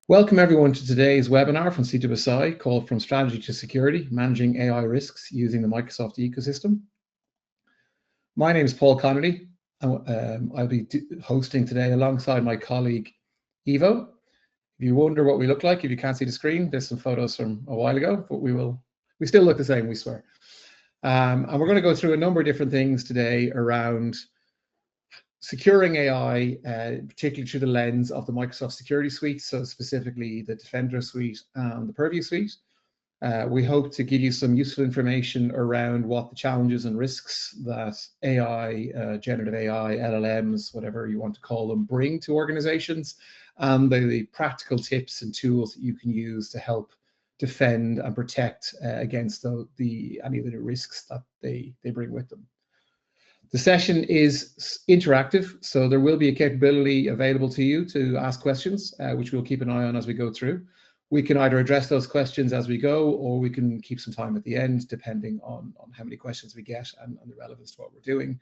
Welcome everyone to today's webinar from CWSI called From Strategy to Security, Managing AI Risks Using the Microsoft Ecosystem. My name is Paul Conaty. I'll be hosting today alongside my colleague, Ivo. If you wonder what we look like, if you can't see the screen, there's some photos from a while ago, but we still look the same, we swear. And we're going to go through a number of different things today around securing AI, particularly through the lens of the Microsoft Security Suite, so specifically the Defender Suite and the Purview Suite. We hope to give you some useful information around what the challenges and risks that AI, generative AI, LLMs, whatever you want to call them, bring to organizations, and the practical tips and tools that you can use to help defend and protect against any of the risks that they bring with them. The session is interactive, so there will be a capability available to you to ask questions, which we'll keep an eye on as we go through. We can either address those questions as we go, or we can keep some time at the end, depending on how many questions we get and the relevance to what we're doing.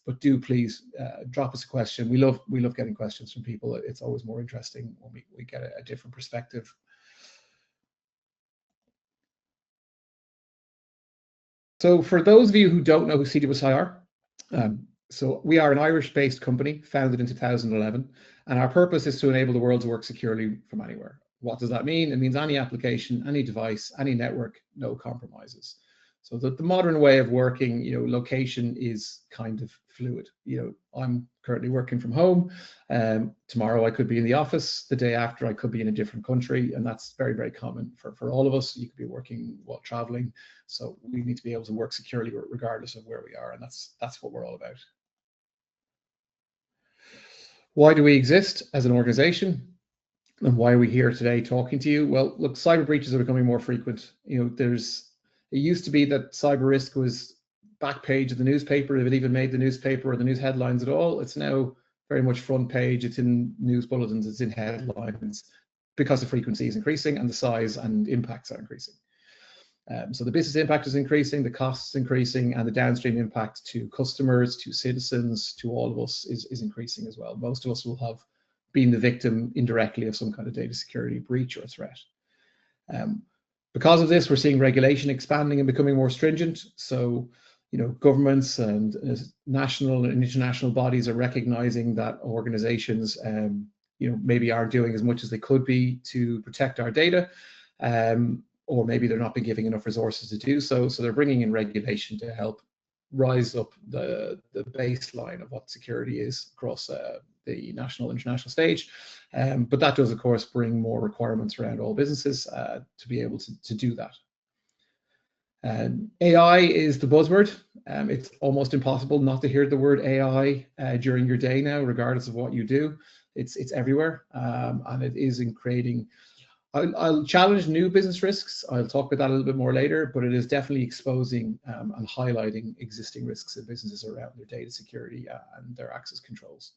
But do please drop us a question. We love getting questions from people. It's always more interesting when we get a different perspective. So for those of you who don't know who CWSI are, so we are an Irish-based company founded in 2011, and our purpose is to enable the world to work securely from anywhere. What does that mean? It means any application, any device, any network, no compromises. So the modern way of working, location is kind of fluid. I'm currently working from home. Tomorrow I could be in the office. The day after I could be in a different country, and that's very, very common for all of us. You could be working while traveling. So we need to be able to work securely regardless of where we are, and that's what we're all about. Why do we exist as an organization? And why are we here today talking to you? Well, look, cyber breaches are becoming more frequent. It used to be that cyber risk was back page of the newspaper, if it even made the newspaper or the news headlines at all. It's now very much front page. It's in news bulletins, it's in headlines, because the frequency is increasing and the size and impacts are increasing. So the business impact is increasing, the costs increasing, and the downstream impact to customers, to citizens, to all of us is increasing as well. Most of us will have been the victim indirectly of some kind of data security breach or threat. Because of this, we're seeing regulation expanding and becoming more stringent. So, governments and national and international bodies are recognizing that organizations, maybe aren't doing as much as they could be to protect our data, or maybe they're not being given enough resources to do so. So they're bringing in regulation to help rise up the baseline of what security is across the national, international stage. But that does, of course, bring more requirements around all businesses to be able to do that. AI is the buzzword. It's almost impossible not to hear the word AI during your day now, regardless of what you do. It's everywhere, and it is in creating. I'll challenge new business risks. I'll talk about that a little bit more later, but it is definitely exposing and highlighting existing risks in businesses around their data security and their access controls.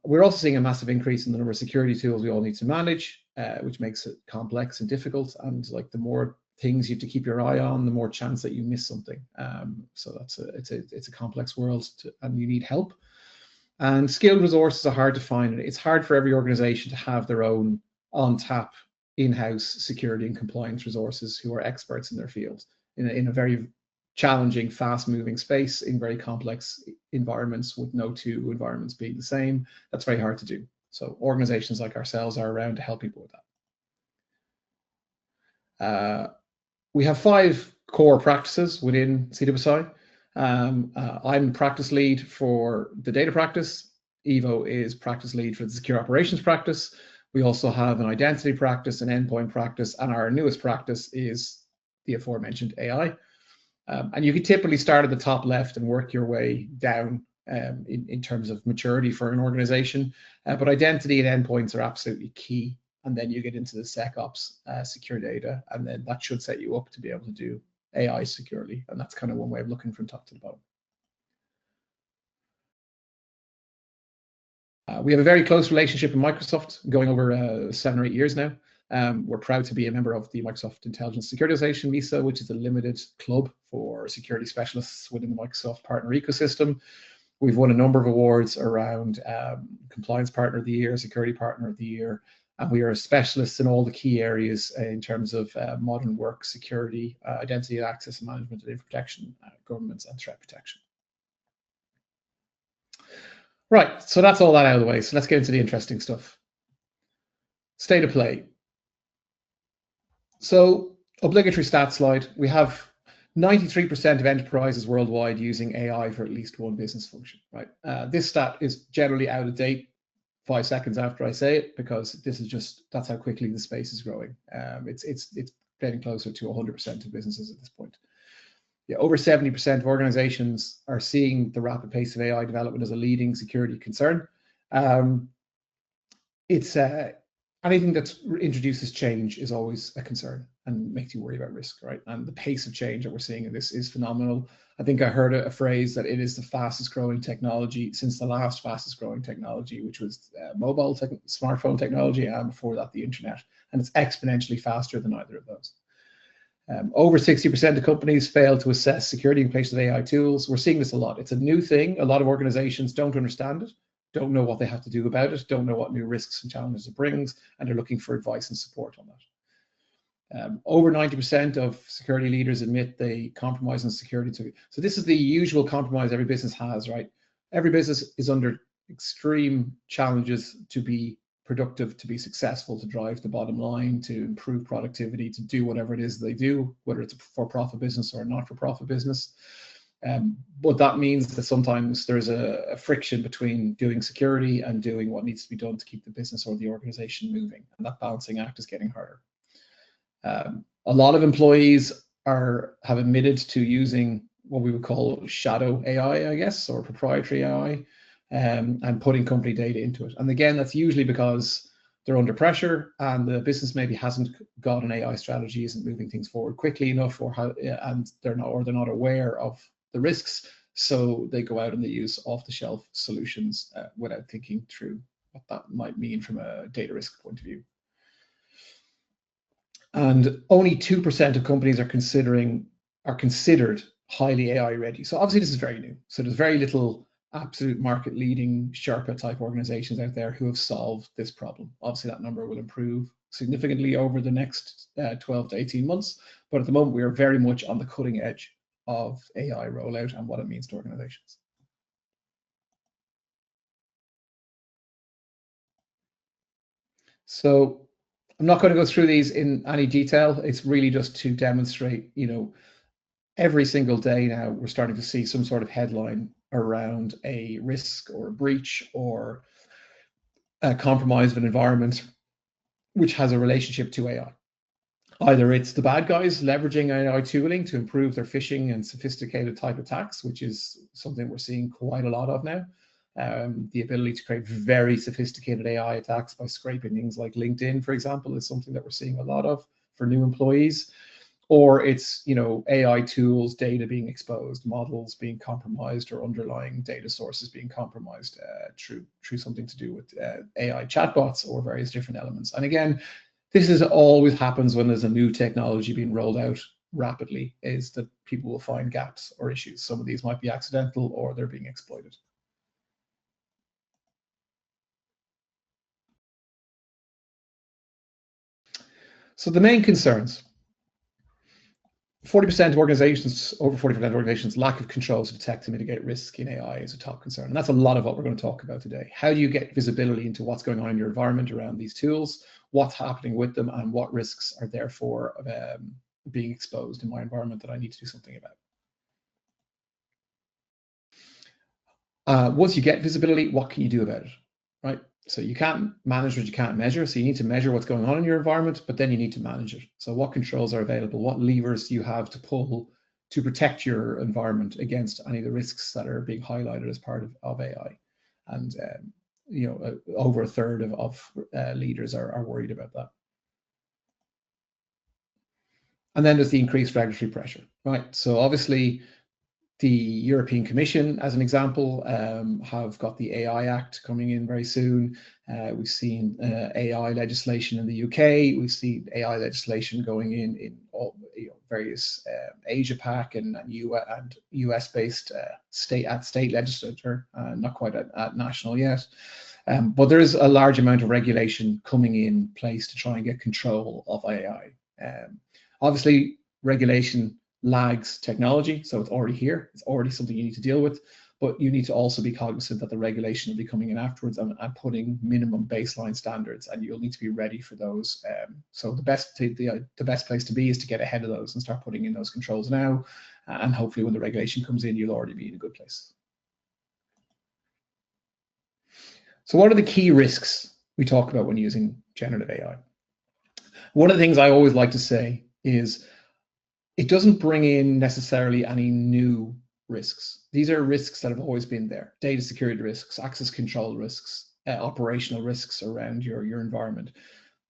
We're also seeing a massive increase in the number of security tools we all need to manage, which makes it complex and difficult. And the more things you have to keep your eye on, the more chance that you miss something. So it's a complex world, and you need help. And skilled resources are hard to find. It's hard for every organization to have their own on-tap in-house security and compliance resources who are experts in their field in a very challenging, fast-moving space in very complex environments, with no two environments being the same. That's very hard to do. So organizations like ourselves are around to help people with that. We have 5 core practices within CWSI. I'm practice lead for the data practice. Ivo is practice lead for the secure operations practice. We also have an identity practice, an endpoint practice, and our newest practice is the aforementioned AI. And you can typically start at the top left and work your way down in terms of maturity for an organization. But identity and endpoints are absolutely key. And then you get into the SecOps, secure data, and then that should set you up to be able to do AI securely. And that's kind of one way of looking from top to the bottom. We have a very close relationship with Microsoft, going over 7 or 8 years now. We're proud to be a member of the Microsoft Intelligence Security Association, MISA, which is a limited club for security specialists within the Microsoft partner ecosystem. We've won a number of awards around Compliance Partner of the Year, Security Partner of the Year, And we are specialists in all the key areas in terms of modern work, security, identity and access management, and data protection, governance, and threat protection. Right, so that's all that out of the way. So let's get into the interesting stuff. State of play. So obligatory stat slide. We have 93% of enterprises worldwide using AI for at least one business function, right? This stat is generally out of date 5 seconds after I say it, because this is just, that's how quickly the space is growing. It's getting closer to 100% of businesses at this point. Yeah, over 70% of organizations are seeing the rapid pace of AI development as a leading security concern. It's anything that introduces change is always a concern and makes you worry about risk, right? And the pace of change that we're seeing in this is phenomenal. I think I heard a phrase that it is the fastest growing technology since the last fastest growing technology, which was smartphone technology, and before that, the internet. And it's exponentially faster than either of those. Over 60% of companies fail to assess security in place of AI tools. We're seeing this a lot. It's a new thing. A lot of organizations don't understand it, don't know what they have to do about it, don't know what new risks and challenges it brings, and they're looking for advice and support on that. Over 90% of security leaders admit they compromise on security. So this is the usual compromise every business has, right? Every business is under extreme challenges to be productive, to be successful, to drive the bottom line, to improve productivity, to do whatever it is they do, whether it's a for-profit business or a not-for-profit business. But that means that sometimes there's a friction between doing security and doing what needs to be done to keep the business or the organization moving. And that balancing act is getting harder. A lot of employees have admitted to using what we would call shadow AI, I guess, or proprietary AI, and putting company data into it. And again, that's usually because they're under pressure and the business maybe hasn't got an AI strategy, isn't moving things forward quickly enough, and they're not aware of the risks. So they go out and they use off-the-shelf solutions without thinking through what that might mean from a data risk point of view. And only 2% of companies are considered highly AI ready. So obviously this is very new. So there's very little absolute market leading Sherpa type organizations out there who have solved this problem. Obviously that number will improve significantly over the next 12 to 18 months. But at the moment, we are very much on the cutting edge of AI rollout and what it means to organizations. So I'm not going to go through these in any detail. It's really just to demonstrate, every single day now we're starting to see some sort of headline around a risk or a breach or a compromise of an environment which has a relationship to AI. Either it's the bad guys leveraging AI tooling to improve their phishing and sophisticated type attacks, which is something we're seeing quite a lot of now. The ability to create very sophisticated AI attacks by scraping things like LinkedIn, for example, is something that we're seeing a lot of for new employees. Or it's AI tools, data being exposed, models being compromised, or underlying data sources being compromised through something to do with AI chatbots or various different elements. And again, this is always happens when there's a new technology being rolled out rapidly, is that people will find gaps or issues. Some of these might be accidental or they're being exploited. So the main concerns. 40% of organizations, over 40% of organizations, lack of controls to detect and mitigate risk in AI is a top concern. And that's a lot of what we're going to talk about today. How do you get visibility into what's going on in your environment around these tools, what's happening with them, and what risks are therefore being exposed in my environment that I need to do something about? Once you get visibility, what can you do about it, right? So you can't manage what you can't measure. So you need to measure what's going on in your environment, but then you need to manage it. So what controls are available? What levers do you have to pull to protect your environment against any of the risks that are being highlighted as part of AI? And over a third of leaders are worried about that. And then there's the increased regulatory pressure, right? So obviously, The European Commission, as an example, have got the AI Act coming in very soon. We've seen AI legislation in the UK. We've seen AI legislation going in all, various Asia Pac and US-based state legislature, not quite at national yet. But there is a large amount of regulation coming in place to try and get control of AI. Obviously, regulation lags technology, so it's already here. It's already something you need to deal with, but you need to also be cognizant that the regulation will be coming in afterwards and putting minimum baseline standards, and you'll need to be ready for those. So the best place to be is to get ahead of those and start putting in those controls now, and hopefully when the regulation comes in, you'll already be in a good place. So what are the key risks we talk about when using generative AI? One of the things I always like to say is it doesn't bring in necessarily any new risks. These are risks that have always been there. Data security risks, access control risks, operational risks around your environment.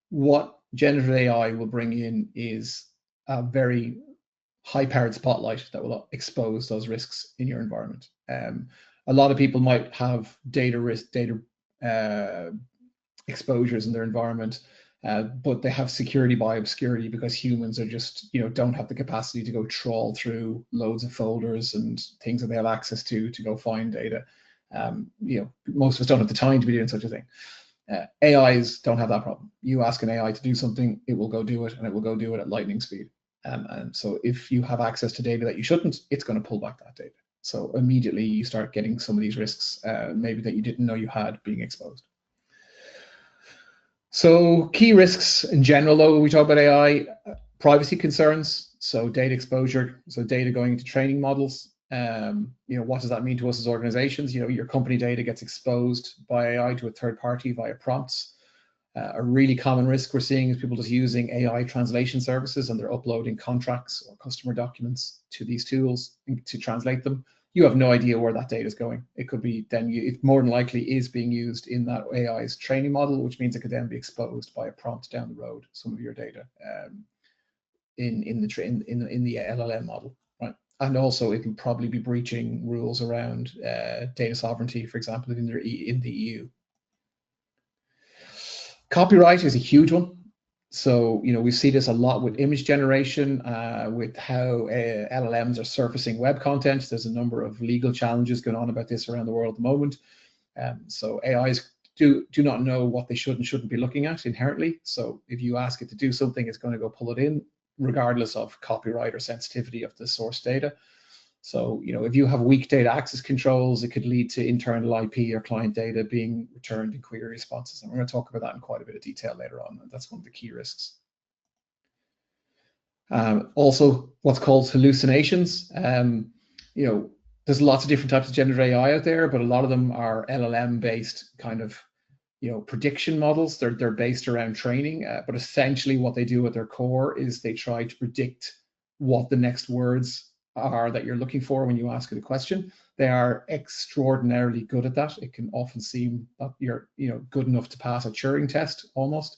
What generative AI will bring in is a very high-powered spotlight that will expose those risks in your environment. A lot of people might have data exposures in their environment, but they have security by obscurity because humans are just, don't have the capacity to go trawl through loads of folders and things that they have access to go find data. Most of us don't have the time to be doing such a thing. AIs don't have that problem. You ask an AI to do something, it will go do it, and it will go do it at lightning speed. And so if you have access to data that you shouldn't, it's going to pull back that data. So immediately you start getting some of these risks, maybe that you didn't know you had, being exposed. So key risks in general, though, when we talk about AI, privacy concerns, so data exposure, so data going into training models. What does that mean to us as organizations? Your company data gets exposed by AI to a third party via prompts. A really common risk we're seeing is people just using AI translation services, and they're uploading contracts or customer documents to these tools to translate them. You have no idea where that data is going. It could be it more than likely is being used in that AI's training model, which means it could then be exposed by a prompt down the road, some of your data in the LLM model, right? And also it can probably be breaching rules around data sovereignty, for example, in the EU. Copyright is a huge one. So, we see this a lot with image generation, with how LLMs are surfacing web content. There's a number of legal challenges going on about this around the world at the moment. So AIs do not know what they should and shouldn't be looking at inherently. So if you ask it to do something, it's going to go pull it in, regardless of copyright or sensitivity of the source data. So, if you have weak data access controls, it could lead to internal IP or client data being returned in query responses. And we're going to talk about that in quite a bit of detail later on. And that's one of the key risks. Also, what's called hallucinations. There's lots of different types of generative AI out there, but a lot of them are LLM-based kind of, prediction models. They're based around training, but essentially what they do at their core is they try to predict what the next words are that you're looking for when you ask it a question. They are extraordinarily good at that. It can often seem that you're good enough to pass a Turing test almost,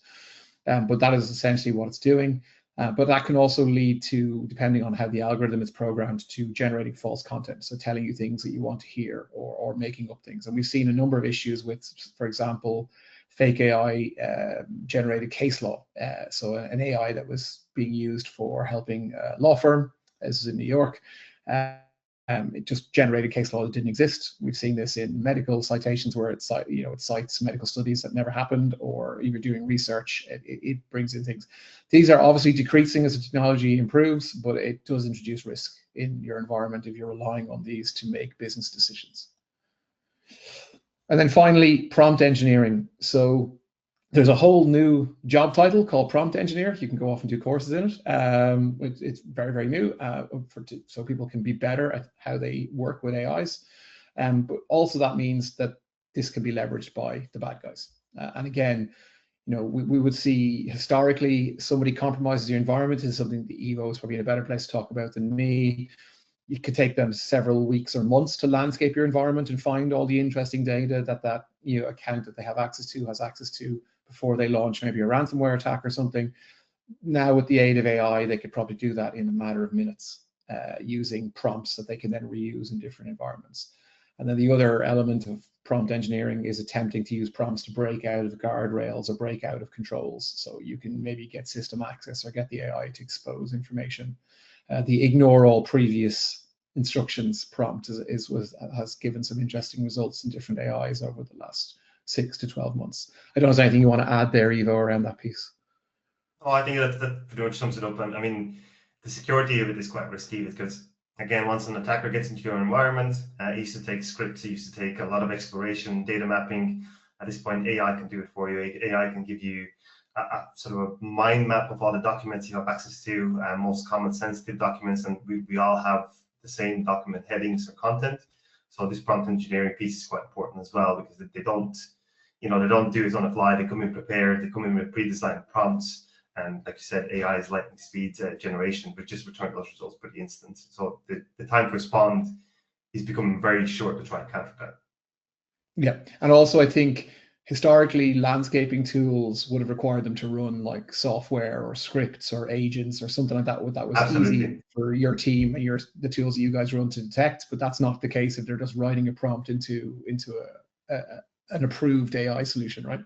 but that is essentially what it's doing. But that can also lead to, depending on how the algorithm is programmed, to generating false content, so telling you things that you want to hear or making up things. And we've seen a number of issues with, for example, fake AI generated case law. So an AI that was being used for helping a law firm, as is in New York, it just generated case law that didn't exist. We've seen this in medical citations where it cites medical studies that never happened, or even doing research, it brings in things. These are obviously decreasing as the technology improves, but it does introduce risk in your environment if you're relying on these to make business decisions. And then finally, prompt engineering. So there's a whole new job title called prompt engineer. You can go off and do courses in it. It's very, very new, so people can be better at how they work with AIs. But also that means that this can be leveraged by the bad guys. And again, we would see historically somebody compromises your environment is something that Evo is probably in a better place to talk about than me. It could take them several weeks or months to landscape your environment and find all the interesting data that account that they have access to has access to before they launch maybe a ransomware attack or something. Now with the aid of AI, they could probably do that in a matter of minutes. using prompts that they can then reuse in different environments. And then the other element of prompt engineering is attempting to use prompts to break out of guardrails or break out of controls. So you can maybe get system access or get the AI to expose information. The ignore all previous instructions prompt has given some interesting results in different AIs over the last 6 to 12 months. I don't know if there's anything you want to add there, Ivo, around that piece. Oh, I think that pretty much sums it up. And I mean, the security of it is quite risky because, again, once an attacker gets into your environment, it used to take scripts, it used to take a lot of exploration, data mapping. At this point, AI can do it for you. AI can give you a sort of a mind map of all the documents you have access to, most common sensitive documents, and we all have the same document headings or content. So this prompt engineering piece is quite important as well, because they don't do it on the fly. They come in prepared. They come in with pre-designed prompts. And like you said, AI is lightning speed generation, but just return those results pretty instant. So the time to respond is becoming very short to try and counter that. Yeah, and also I think historically landscaping tools would have required them to run like software or scripts or agents or something like that. That was Absolutely easy for your team and the tools that you guys run to detect, but that's not the case if they're just writing a prompt into an approved AI solution, right?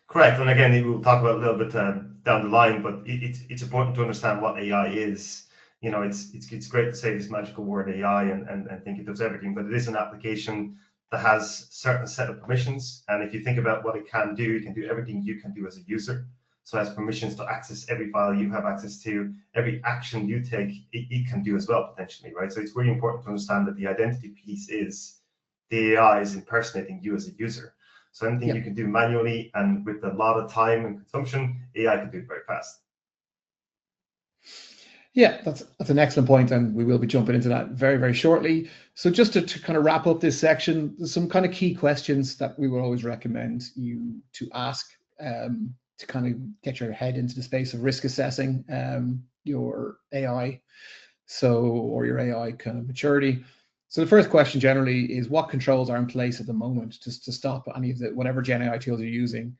Correct. And again, we'll talk about a little bit down the line, but it's important to understand what AI is. You know, it's great to say this magical word AI and think it does everything, but it is an application that has certain set of permissions. And if you think about what it can do everything you can do as a user. So it has permissions to access every file you have access to, every action you take, it can do as well, potentially, right? So it's really important to understand that the identity piece is the AI is impersonating you as a user. So anything you can do manually and with a lot of time and consumption, AI can do it very fast. Yeah, that's an excellent point, and we will be jumping into that very, very shortly. So just to kind of wrap up this section, there's some kind of key questions that we would always recommend you to ask to kind of get your head into the space of risk assessing your AI, or your AI kind of maturity. So the first question generally is, what controls are in place at the moment to stop any of whatever Gen AI tools you're using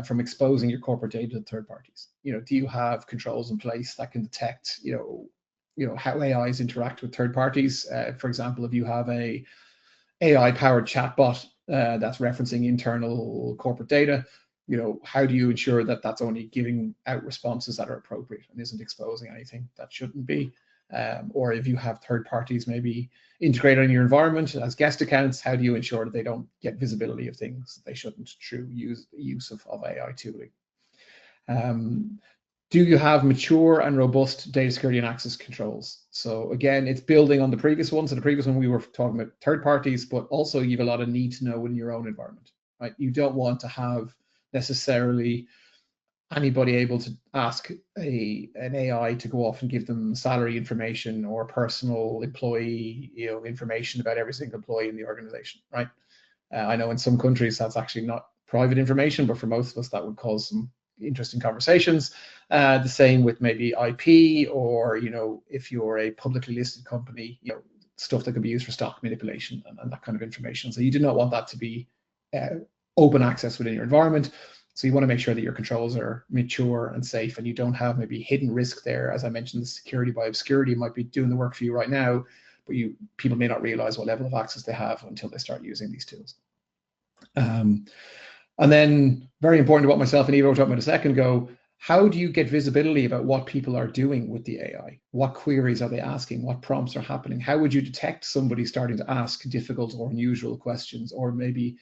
from exposing your corporate data to third parties? Do you have controls in place that can detect, how AIs interact with third parties? For example, if you have a AI-powered chatbot that's referencing internal corporate data, how do you ensure that that's only giving out responses that are appropriate and isn't exposing anything that shouldn't be? Or if you have third parties maybe integrated in your environment as guest accounts, how do you ensure that they don't get visibility of things that they shouldn't through use of AI tooling? Do you have mature and robust data security and access controls? So again, it's building on the previous one. So the previous one we were talking about third parties, but also you have a lot of need to know in your own environment, right? You don't want to have necessarily anybody able to ask an AI to go off and give them salary information or personal employee information about every single employee in the organization, right? I know in some countries that's actually not private information, but for most of us that would cause some interesting conversations. The same with maybe IP, or if you're a publicly listed company, stuff that can be used for stock manipulation and that kind of information. So you do not want that to be open access within your environment. So you want to make sure that your controls are mature and safe, and you don't have maybe hidden risk there. As I mentioned, the security by obscurity might be doing the work for you right now, but people may not realize what level of access they have until they start using these tools. And then very important to what myself and Ivo were talking about a second ago, how do you get visibility about what people are doing with the AI? What queries are they asking? What prompts are happening? How would you detect somebody starting to ask difficult or unusual questions? Or maybe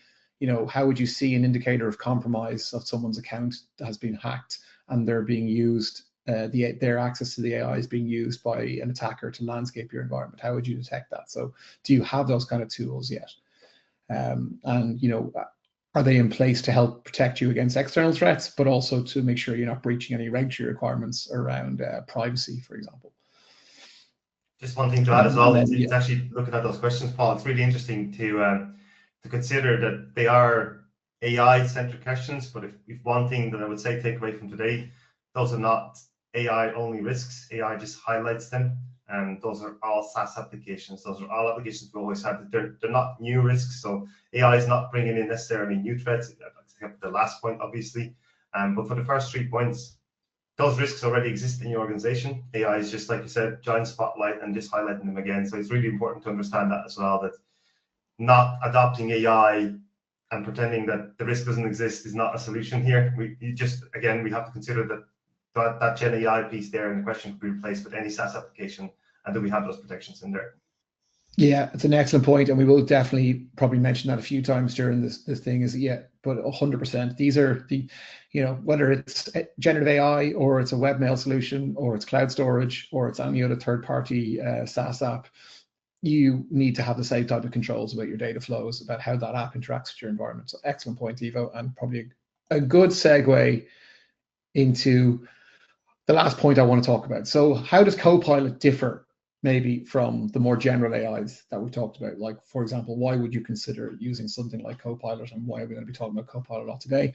how would you see an indicator of compromise of someone's account that has been hacked and they're being used, their access to the AI is being used by an attacker to landscape your environment? How would you detect that? So do you have those kind of tools yet? And are they in place to help protect you against external threats, but also to make sure you're not breaching any regulatory requirements around privacy, for example? Just one thing to add as well, it's actually looking at those questions, Paul, it's really interesting to consider that they are AI-centric questions, but if one thing that I would say take away from today, those are not AI-only risks. AI just highlights them, and those are all SaaS applications. Those are all applications we always have. They're not new risks, so AI is not bringing in necessarily new threats, except the last point, obviously. But for the first 3 points, those risks already exist in your organization. AI is just, like you said, giant spotlight and just highlighting them again. So it's really important to understand that as well, that not adopting AI and pretending that the risk doesn't exist is not a solution here. We have to consider that Gen AI piece there, and the question could be replaced with any SaaS application, and do we have those protections in there? Yeah, it's an excellent point, and we will definitely probably mention that a few times during this thing. But 100%, these are the, whether it's generative AI or it's a webmail solution or it's cloud storage or it's any other third-party SaaS app, you need to have the same type of controls about your data flows, about how that app interacts with your environment. So excellent point, Ivo, and probably a good segue into the last point I want to talk about. So how does Copilot differ maybe from the more general AIs that we talked about? Like, for example, why would you consider using something like Copilot, and why are we going to be talking about Copilot a lot today?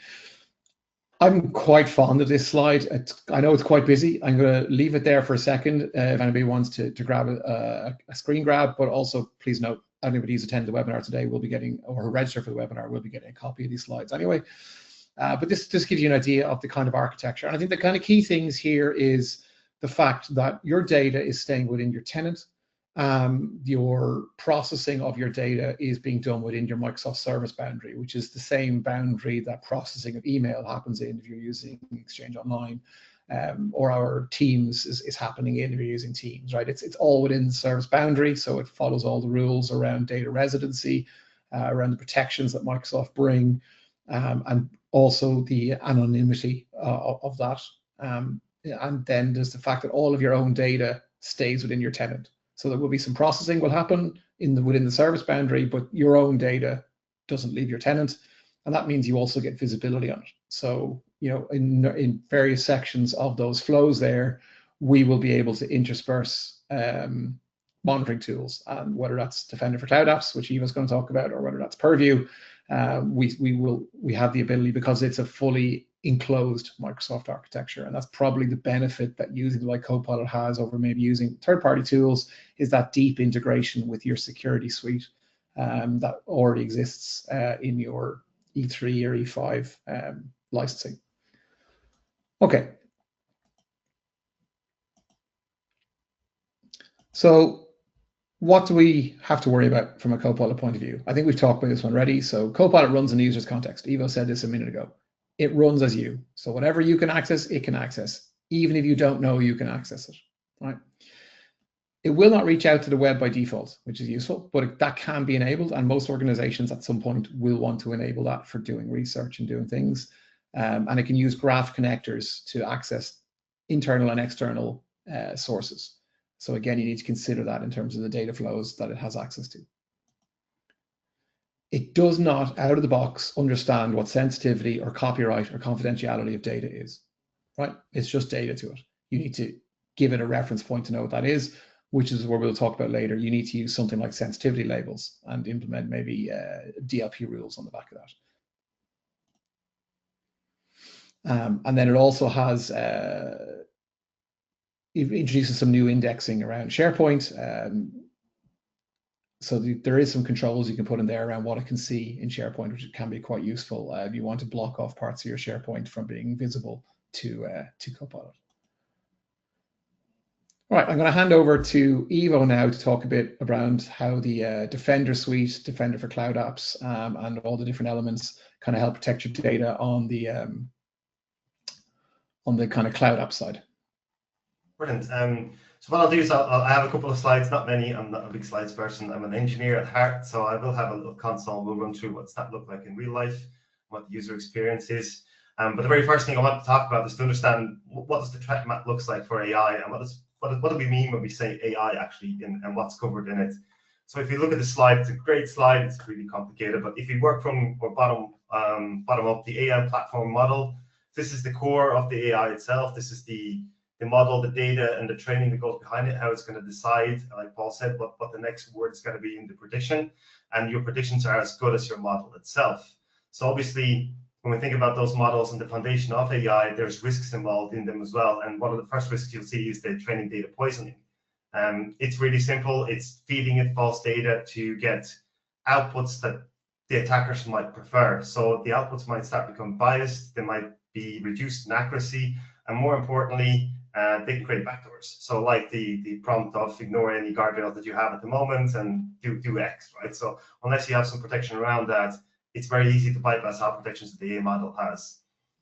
I'm quite fond of this slide. I know it's quite busy. I'm going to leave it there for a second if anybody wants to grab a screen grab, but also please note, anybody who's attended the webinar today will be getting, or register for the webinar, will be getting a copy of these slides anyway. But this just gives you an idea of the kind of architecture. And I think the kind of key things here is the fact that your data is staying within your tenant. Your processing of your data is being done within your Microsoft service boundary, which is the same boundary that processing of email happens in if you're using Exchange Online, or our Teams is happening in if you're using Teams, right? It's all within the service boundary, so it follows all the rules around data residency, around the protections that Microsoft bring, and also the anonymity of that. And then there's the fact that all of your own data stays within your tenant. So there will be some processing will happen within the service boundary, but your own data doesn't leave your tenant, and that means you also get visibility on it. So in various sections of those flows there, we will be able to intersperse monitoring tools, and whether that's Defender for Cloud Apps, which Eva's going to talk about, or whether that's Purview, we have the ability, because it's a fully enclosed Microsoft architecture, and that's probably the benefit that using like Copilot has over maybe using third-party tools, is that deep integration with your security suite that already exists in your E3 or E5 licensing. Okay. So what do we have to worry about from a Copilot point of view? I think we've talked about this one already. So Copilot runs in the user's context. Ivo said this a minute ago. It runs as you. So whatever you can access, it can access. Even if you don't know, you can access it, right? It will not reach out to the web by default, which is useful, but that can be enabled. And most organizations at some point will want to enable that for doing research and doing things. And it can use graph connectors to access internal and external sources. So again, you need to consider that in terms of the data flows that it has access to. It does not, out of the box, understand what sensitivity or copyright or confidentiality of data is, right? It's just data to it. You need to give it a reference point to know what that is, which is what we'll talk about later. You need to use something like sensitivity labels and implement maybe DLP rules on the back of that. And then it also has, it introduces some new indexing around SharePoint. So there is some controls you can put in there around what it can see in SharePoint, which can be quite useful if you want to block off parts of your SharePoint from being visible to Copilot. All right, I'm going to hand over to Ivo now to talk a bit around how the Defender suite, Defender for Cloud Apps, and all the different elements kind of help protect your data on the kind of cloud app side. Brilliant. So what I'll do is I have a couple of slides, not many. I'm not a big slides person. I'm an engineer at heart, so I will have a little console. We'll run through what's that look like in real life, what the user experience is. But the very first thing I want to talk about is to understand what does the threat map looks like for AI, and what do we mean when we say AI actually, and what's covered in it. So if you look at the slide, it's a great slide. It's really complicated, but if you work from bottom up, the AI platform model, this is the core of the AI itself. This is the model, the data, and the training that goes behind it, how it's going to decide, like Paul said, what the next word is going to be in the prediction. And your predictions are as good as your model itself. So obviously, when we think about those models and the foundation of AI, there's risks involved in them as well. And one of the first risks you'll see is the training data poisoning. It's really simple. It's feeding it false data to get outputs that the attackers might prefer. So the outputs might start to become biased. They might be reduced in accuracy, And more importantly, they can create backdoors. So like the prompt of ignore any guardrails that you have at the moment and do X, right? So unless you have some protection around that, it's very easy to bypass all protections that the AI model has.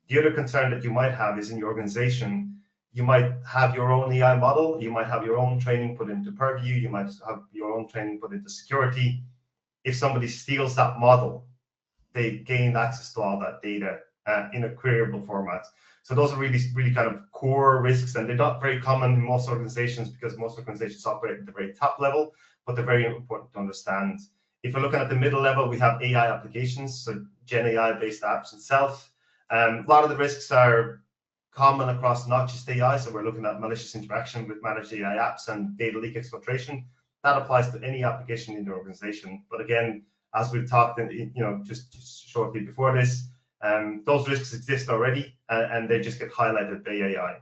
The other concern that you might have is in your organization, you might have your own AI model, you might have your own training put into Purview, you might have your own training put into security. If somebody steals that model, they gain access to all that data in a queryable format. So those are really kind of core risks, and they're not very common in most organizations because most organizations operate at the very top level, but they're very important to understand. If we're looking at the middle level, we have AI applications, so Gen AI-based apps itself. A lot of the risks are common across not just AI, so we're looking at malicious interaction with managed AI apps and data leak exfiltration. That applies to any application in the organization. But again, as we've talked, just shortly before this, those risks exist already, and they just get highlighted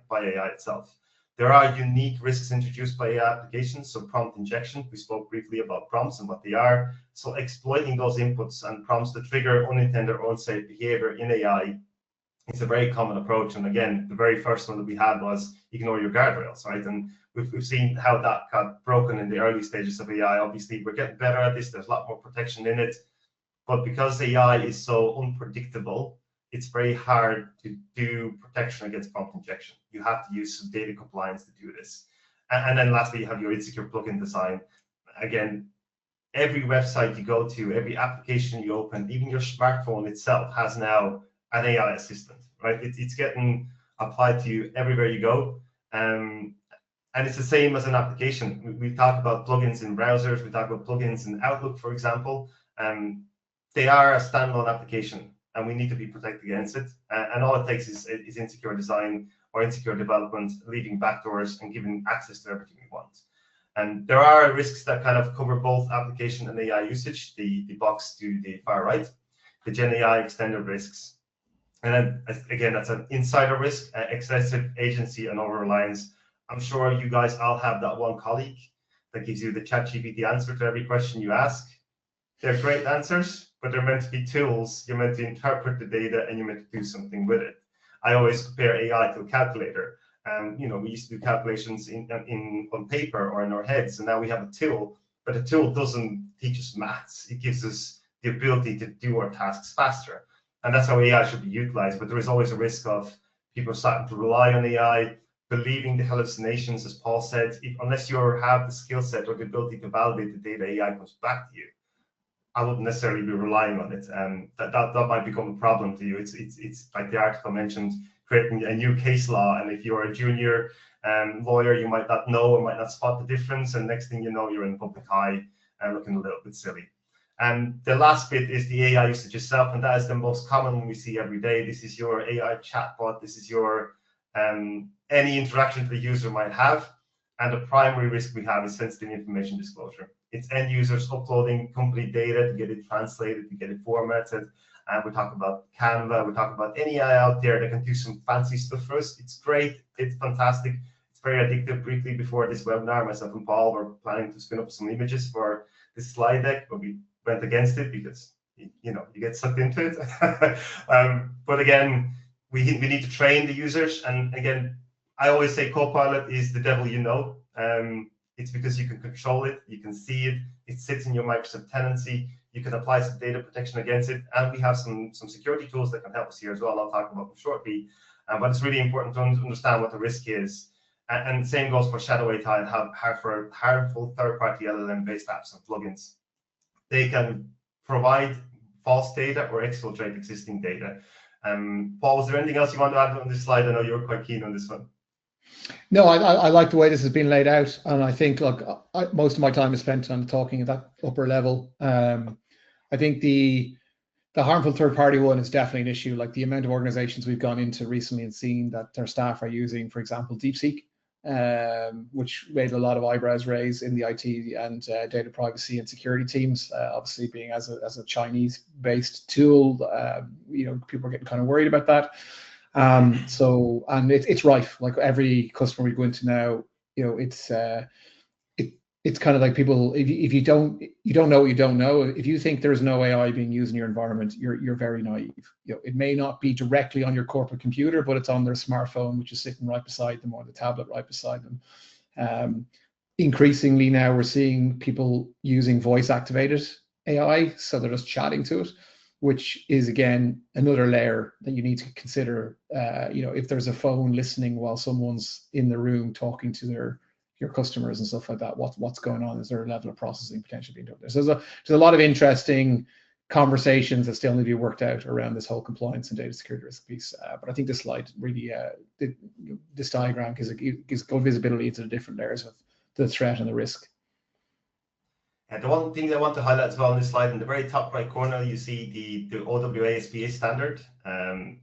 by AI itself. There are unique risks introduced by AI applications, so prompt injection. We spoke briefly about prompts and what they are. So exploiting those inputs and prompts to trigger unintended or unsafe behavior in AI is a very common approach. And again, the very first one that we had was ignore your guardrails, right? And we've seen how that got broken in the early stages of AI. Obviously, we're getting better at this. There's a lot more protection in it. But because AI is so unpredictable, it's very hard to do protection against prompt injection. You have to use some data compliance to do this. And then lastly, you have your insecure plugin design. Again, every website you go to, every application you open, even your smartphone itself has now an AI assistant, right? It's getting applied to you everywhere you go. And it's the same as an application. We talk about plugins in browsers. We talk about plugins in Outlook, for example. They are a standalone application, and we need to be protected against it. And all it takes is insecure design or insecure development, leaving backdoors and giving access to everything we want. And there are risks that kind of cover both application and AI usage, the box to the far right, the Gen AI extended risks. And then again, that's an insider risk, excessive agency and over-reliance. I'm sure you guys all have that one colleague that gives you the ChatGPT answer to every question you ask. They're great answers, but they're meant to be tools. You're meant to interpret the data and you're meant to do something with it. I always compare AI to a calculator. We used to do calculations on paper or in our heads, and now we have a tool, but the tool doesn't teach us maths. It gives us the ability to do our tasks faster. And that's how AI should be utilized. But there is always a risk of people starting to rely on AI, believing the hallucinations, as Paul said. Unless you have the skill set or the ability to validate the data, AI comes back to you. I wouldn't necessarily be relying on it. That might become a problem to you. It's like the article mentioned, creating a new case law. And if you're a junior lawyer, you might not know or might not spot the difference. And next thing you know, you're in public eye and looking a little bit silly. And the last bit is the AI usage itself, and that is the most common one we see every day. This is your AI chatbot. This is your any interaction the user might have. And the primary risk we have is sensitive information disclosure. It's end users uploading company data to get it translated, to get it formatted. And we talk about Canva. We talk about any AI out there that can do some fancy stuff for us. It's great. It's fantastic. It's very addictive. Briefly before this webinar, myself and Paul were planning to spin up some images for this slide deck, but we went against it because you get sucked into it. But again, we need to train the users. And again, I always say Copilot is the devil you know. It's because you can control it, you can see it, it sits in your Microsoft tenancy, you can apply some data protection against it, and we have some security tools that can help us here as well. I'll talk about them shortly. But it's really important to understand what the risk is. And the same goes for shadow AI and for harmful third-party LLM-based apps and plugins. They can provide false data or exfiltrate existing data. Paul, was there anything else you want to add on this slide? I know you're quite keen on this one. No, I like the way this has been laid out, and I think, look, most of my time is spent on talking at that upper level. I think the harmful third-party one is definitely an issue. Like the amount of organizations we've gone into recently and seen that their staff are using, for example, DeepSeek, which made a lot of eyebrows raise in the IT and data privacy and security teams. Obviously, being as a Chinese-based tool, people are getting kind of worried about that. And it's rife. Like every customer we go into now, it's kind of like people, if you don't know what you don't know. If you think there's no AI being used in your environment, you're very naive. It may not be directly on your corporate computer, but it's on their smartphone, which is sitting right beside them, or the tablet right beside them. Increasingly now we're seeing people using voice activated AI, so they're just chatting to it, which is again another layer that you need to consider. If there's a phone listening while someone's in the room talking to your customers and stuff like that, what's going on? Is there a level of processing potentially being done there? So there's a lot of interesting conversations that still need to be worked out around this whole compliance and data security risk piece. But I think this slide really, this diagram gives good visibility into the different layers of the threat and the risk. And the one thing I want to highlight as well on this slide, in the very top right corner, you see the OWA SPA standard.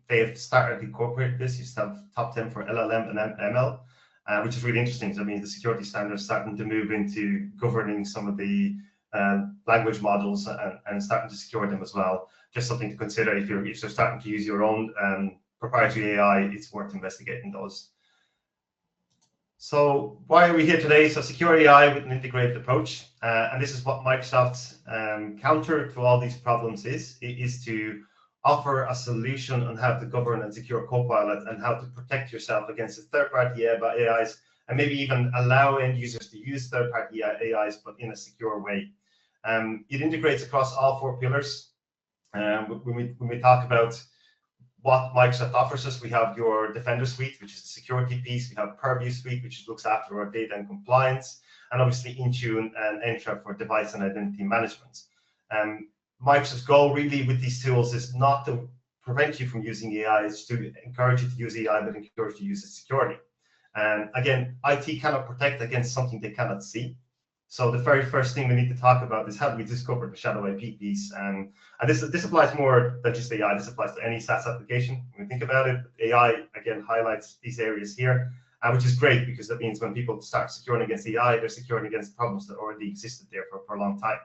They have started to incorporate this. You have top 10 for LLM and ML. Which is really interesting. So, I mean, the security standards starting to move into governing some of the language models and starting to secure them as well. Just something to consider if you're starting to use your own proprietary AI. It's worth investigating those. So, why are we here today? So, secure AI with an integrated approach, and this is what Microsoft's counter to all these problems is to offer a solution on how to govern and secure Copilot and how to protect yourself against the third-party AIs, and maybe even allow end users to use third-party AIs, but in a secure way. It integrates across all 4 pillars. When we talk about what Microsoft offers us, we have your Defender suite, which is the security piece. We have Purview suite, which looks after our data and compliance, and obviously Intune and Entra for device and identity management. Microsoft's goal really with these tools is not to prevent you from using AI, it's to encourage you to use AI, but encourage you to use it securely. And again, IT cannot protect against something they cannot see. So the very first thing we need to talk about is how do we discover the shadow IP piece. And this applies more than just AI. This applies to any SaaS application. When we think about it, AI, again, highlights these areas here, which is great because that means when people start securing against AI, they're securing against problems that already existed there for a long time.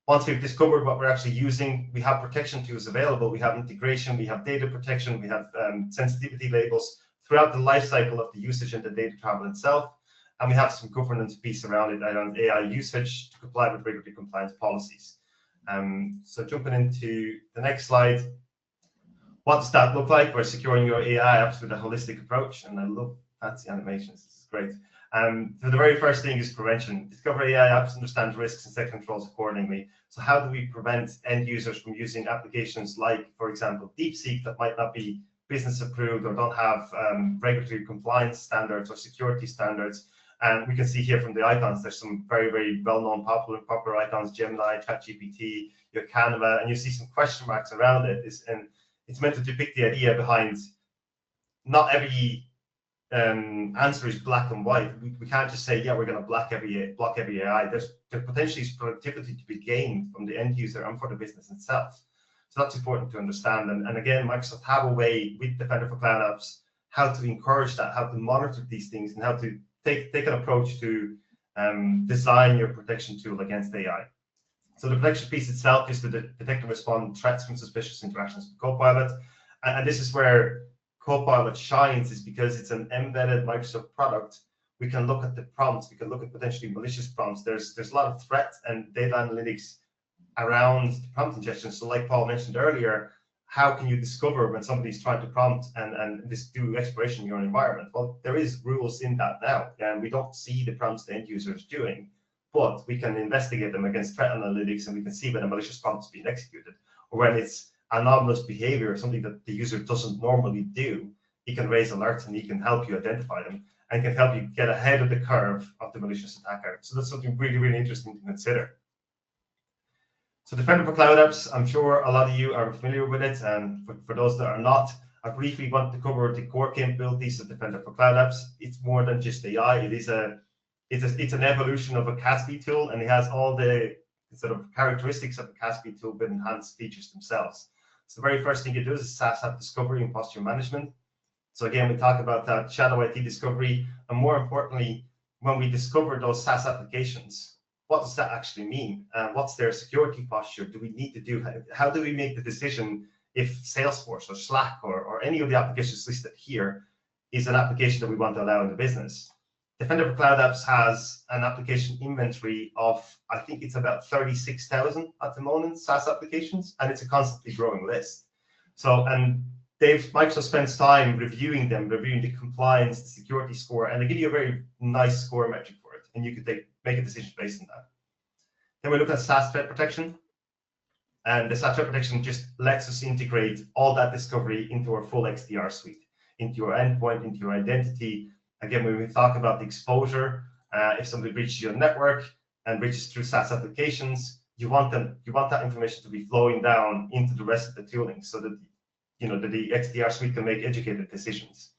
Once we've discovered what we're actually using, we have protection tools available. We have integration, we have data protection, we have sensitivity labels throughout the life cycle of the usage and the data travel itself. And we have some governance piece around it, around AI usage to comply with regulatory compliance policies. So jumping into the next slide, what does that look like? We're securing your AI apps with a holistic approach, and I love fancy animations. This is great. So the very first thing is prevention. Discover AI apps, understand risks, and set controls accordingly. So how do we prevent end users from using applications like, for example, DeepSeek that might not be business approved or don't have regulatory compliance standards or security standards? And we can see here from the icons, there's some very, very well-known popular icons, Gemini, ChatGPT, your Canva, and you see some question marks around it. And it's meant to depict the idea behind not every answer is black and white. We can't just say, yeah, we're going to block every AI. There's potentially productivity to be gained from the end user and for the business itself. So that's important to understand. And again, Microsoft have a way with Defender for Cloud Apps how to encourage that, how to monitor these things, and how to take an approach to design your protection tool against AI. So the protection piece itself is to detect and respond to threats from suspicious interactions with Copilot. And this is where Copilot shines, is because it's an embedded Microsoft product. We can look at the prompts, we can look at potentially malicious prompts. There's a lot of threats and data analytics around prompt ingestion. So like Paul mentioned earlier, how can you discover when somebody's trying to prompt and do exploration in your environment? Well, there is rules in that now, and we don't see the prompts the end user is doing, but we can investigate them against threat analytics, and we can see when a malicious prompt is being executed, or when it's anomalous behavior, something that the user doesn't normally do. He can raise alerts and he can help you identify them and can help you get ahead of the curve of the malicious attacker. So that's something really, really interesting to consider. So Defender for Cloud Apps, I'm sure a lot of you are familiar with it, and for those that are not, I briefly want to cover the core capabilities of Defender for Cloud Apps. It's more than just AI. It's an evolution of a CASB tool, and it has all the sort of characteristics of a CASB tool with enhanced features themselves. So the very first thing you do is SaaS app discovery and posture management. So again, we talk about that shadow IT discovery, and more importantly, when we discover those SaaS applications, what does that actually mean? What's their security posture? Do we need to do? How do we make the decision if Salesforce or Slack or any of the applications listed here is an application that we want to allow in the business? Defender for Cloud Apps has an application inventory of, I think it's about 36,000 at the moment, SaaS applications, and it's a constantly growing list. So, and Microsoft spends time reviewing them, reviewing the compliance, the security score, and they give you a very nice score metric for it, and you can make a decision based on that. Then we look at SaaS threat protection, and the SaaS threat protection just lets us integrate all that discovery into our full XDR suite, into your endpoint, into your identity. Again, when we talk about the exposure, if somebody breaches your network and breaches through SaaS applications, you want that information to be flowing down into the rest of the tooling, so that that the XDR suite can make educated decisions.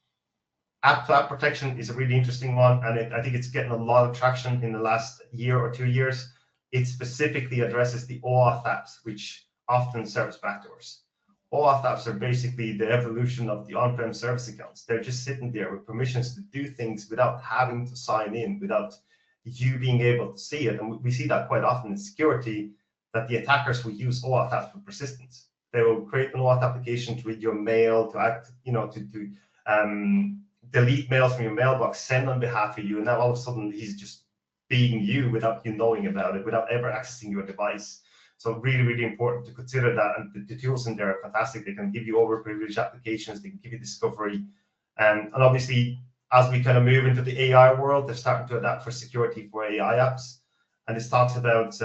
App-to-app protection is a really interesting one, and I think it's getting a lot of traction in the last year or 2 years. It specifically addresses the OAuth apps, which often service backdoors. OAuth apps are basically the evolution of the on-prem service accounts. They're just sitting there with permissions to do things without having to sign in, without you being able to see it. And we see that quite often in security, that the attackers will use OAuth apps for persistence. They will create an OAuth application to read your mail, to delete mails from your mailbox, send on behalf of you, and now all of a sudden he's just being you without you knowing about it, without ever accessing your device. So really, really important to consider that, and the tools in there are fantastic. They can give you overprivileged applications, they can give you discovery, and obviously as we kind of move into the AI world, they're starting to adapt for security for AI apps, and this talks about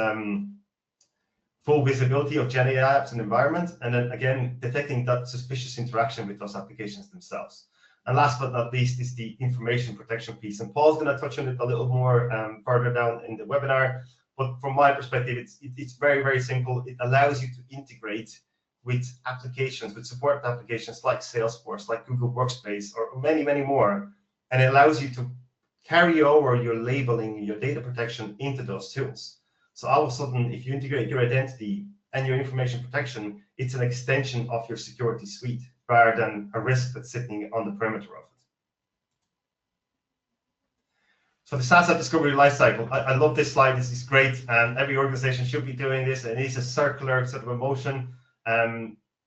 full visibility of Gen AI apps and environment, and then again, detecting that suspicious interaction with those applications themselves. And last but not least is the information protection piece. And Paul's going to touch on it a little more further down in the webinar. But from my perspective, it's very, very simple. It allows you to integrate with applications, with support applications like Salesforce, like Google Workspace, or many, many more. And it allows you to carry over your labeling, your data protection into those tools. So all of a sudden, if you integrate your identity and your information protection, it's an extension of your security suite rather than a risk that's sitting on the perimeter of it. So the SaaS app discovery lifecycle. I love this slide. This is great, and every organization should be doing this. And it's a circular sort of a motion.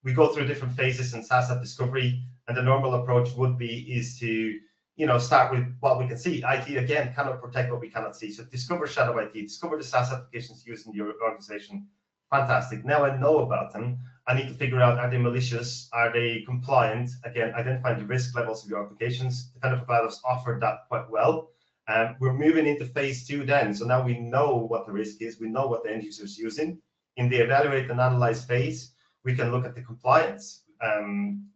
We go through different phases in SaaS app discovery, and the normal approach would be to start with what we can see. IT, again, cannot protect what we cannot see. So discover shadow IT, discover the SaaS applications used in your organization. Fantastic. Now I know about them. I need to figure out, are they malicious? Are they compliant? Again, identifying the risk levels of your applications. Defender for Cloud Apps offered that quite well. We're moving into phase 2 then. So now we know what the risk is. We know what the end user is using. In the evaluate and analyze phase, we can look at the compliance.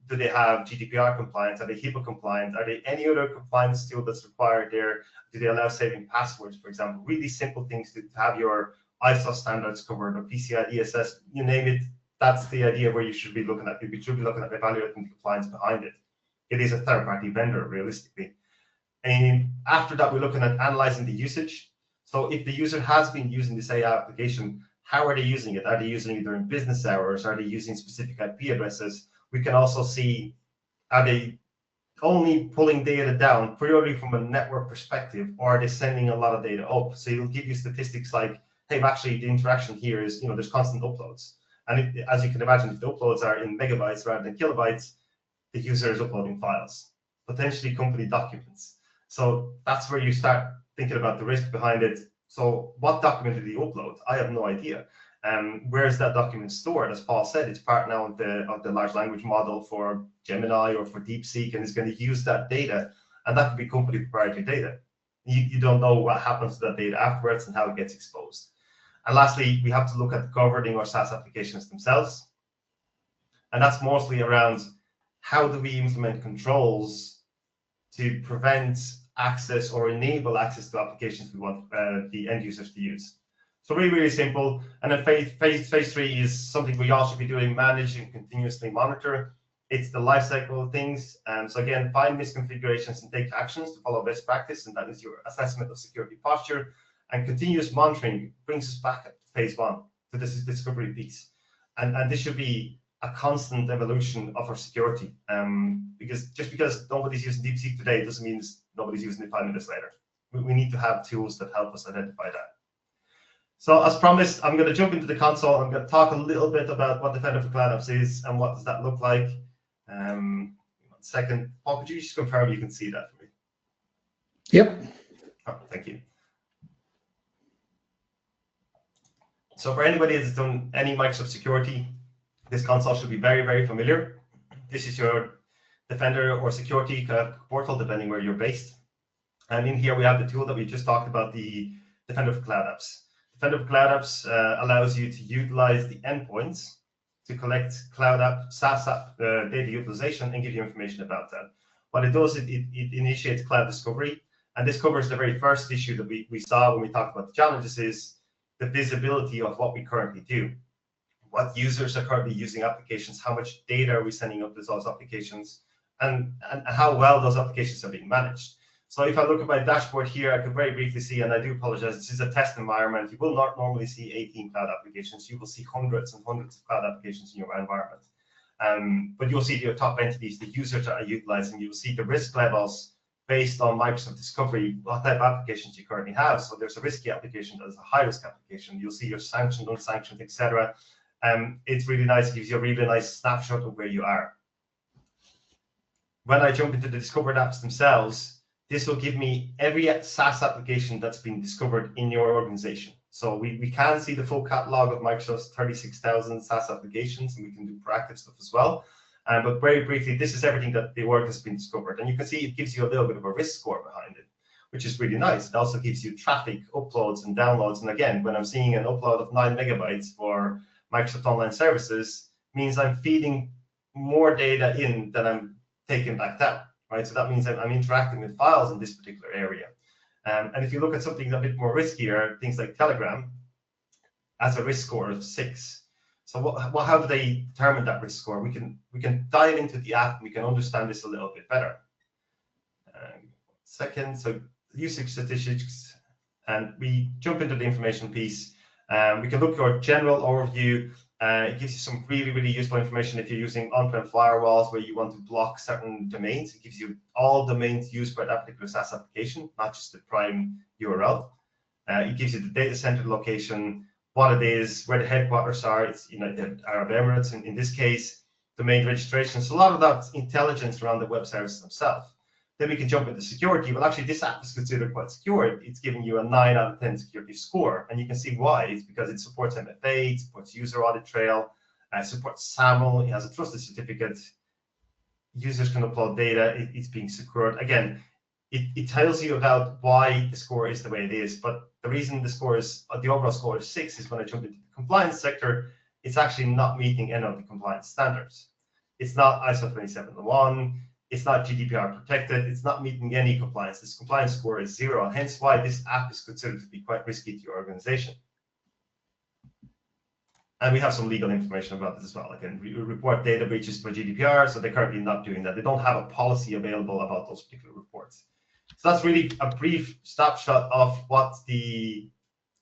Do they have GDPR compliance? Are they HIPAA compliant? Are there any other compliance tool that's required there? Do they allow saving passwords, for example? Really simple things to have your ISO standards covered, or PCI DSS, you name it. That's the idea where you should be looking at. You should be looking at evaluating the compliance behind it. It is a third-party vendor, realistically. And after that, we're looking at analyzing the usage. So if the user has been using this AI application, how are they using it? Are they using it during business hours? Are they using specific IP addresses? We can also see, are they only pulling data down purely from a network perspective, or are they sending a lot of data up? So it'll give you statistics like, hey, actually the interaction here is, there's constant uploads. And as you can imagine, if the uploads are in megabytes rather than kilobytes, the user is uploading files, potentially company documents. So that's where you start thinking about the risk behind it. So what document did he upload? I have no idea. Where is that document stored? As Paul said, it's part now of the large language model for Gemini or for DeepSeek, and it's going to use that data, and that could be company proprietary data. You don't know what happens to that data afterwards and how it gets exposed. And lastly, we have to look at governing our SaaS applications themselves, and that's mostly around how do we implement controls to prevent access or enable access to applications we want the end users to use. So really, really simple. And then phase 3 is something we all should be doing, manage and continuously monitor. It's the life cycle of things. So again, find misconfigurations and take actions to follow best practice, and that is your assessment of security posture. And continuous monitoring brings us back to phase 1, to this discovery piece. And this should be a constant evolution of our security. Because just because nobody's using DeepSeek today doesn't mean nobody's using it 5 minutes later. We need to have tools that help us identify that. So as promised, I'm going to jump into the console. I'm going to talk a little bit about what Defender for Cloud Apps is and what does that look like. 1 second. Paul, could you just confirm you can see that for me? Yep. Oh, thank you. So for anybody that's done any Microsoft security, this console should be very, very familiar. This is your Defender or security portal, depending where you're based. And in here, we have the tool that we just talked about, the Defender for Cloud Apps. Defender for Cloud Apps allows you to utilize the endpoints to collect cloud app, SaaS app data utilization and give you information about that. What it does, it initiates cloud discovery. And this covers the very first issue that we saw when we talked about the challenges, is the visibility of what we currently do. What users are currently using applications, how much data are we sending up to those applications, and how well those applications are being managed. So if I look at my dashboard here, I can very briefly see, and I do apologize, this is a test environment. You will not normally see 18 cloud applications. You will see hundreds and hundreds of cloud applications in your environment. But you'll see your top entities, the users that are utilizing. You will see the risk levels based on Microsoft Discovery, what type of applications you currently have. So there's a risky application, there's a high-risk application. You'll see your sanctioned, unsanctioned, etc. It's really nice. It gives you a really nice snapshot of where you are. When I jump into the discovered apps themselves, this will give me every SaaS application that's been discovered in your organization. So we can see the full catalog of Microsoft's 36,000 SaaS applications, and we can do proactive stuff as well. But very briefly, this is everything that the work has been discovered. And you can see it gives you a little bit of a risk score behind it, which is really nice. It also gives you traffic, uploads, and downloads. And again, when I'm seeing an upload of 9 megabytes for Microsoft Online Services, means I'm feeding more data in than I'm taking back down, right? So that means I'm interacting with files in this particular area. And if you look at something a bit more riskier, things like Telegram, has a risk score of 6. So how do they determine that risk score? We can dive into the app and we can understand this a little bit better. Second, so usage statistics, and we jump into the information piece. We can look at our general overview. It gives you some really, really useful information if you're using on-prem firewalls where you want to block certain domains. It gives you all domains used by that particular SaaS application, not just the prime URL. It gives you the data center location, what it is, where the headquarters are. It's United Arab Emirates in this case, domain registration. So a lot of that intelligence around the web services themselves. Then we can jump into security. Well, actually, this app is considered quite secure. It's giving you a 9 out of 10 security score. And you can see why. It's because it supports MFA, it supports user audit trail, supports SAML, it has a trusted certificate. Users can upload data, it's being secured. Again, it tells you about why the score is the way it is. But the reason the overall score is 6 is when I jump into the compliance sector, it's actually not meeting any of the compliance standards. It's not ISO 27001. It's not GDPR protected. It's not meeting any compliance. This compliance score is 0, hence why this app is considered to be quite risky to your organization. And we have some legal information about this as well. Again, we report data breaches for GDPR, so they're currently not doing that. They don't have a policy available about those particular reports. So that's really a brief snapshot of what the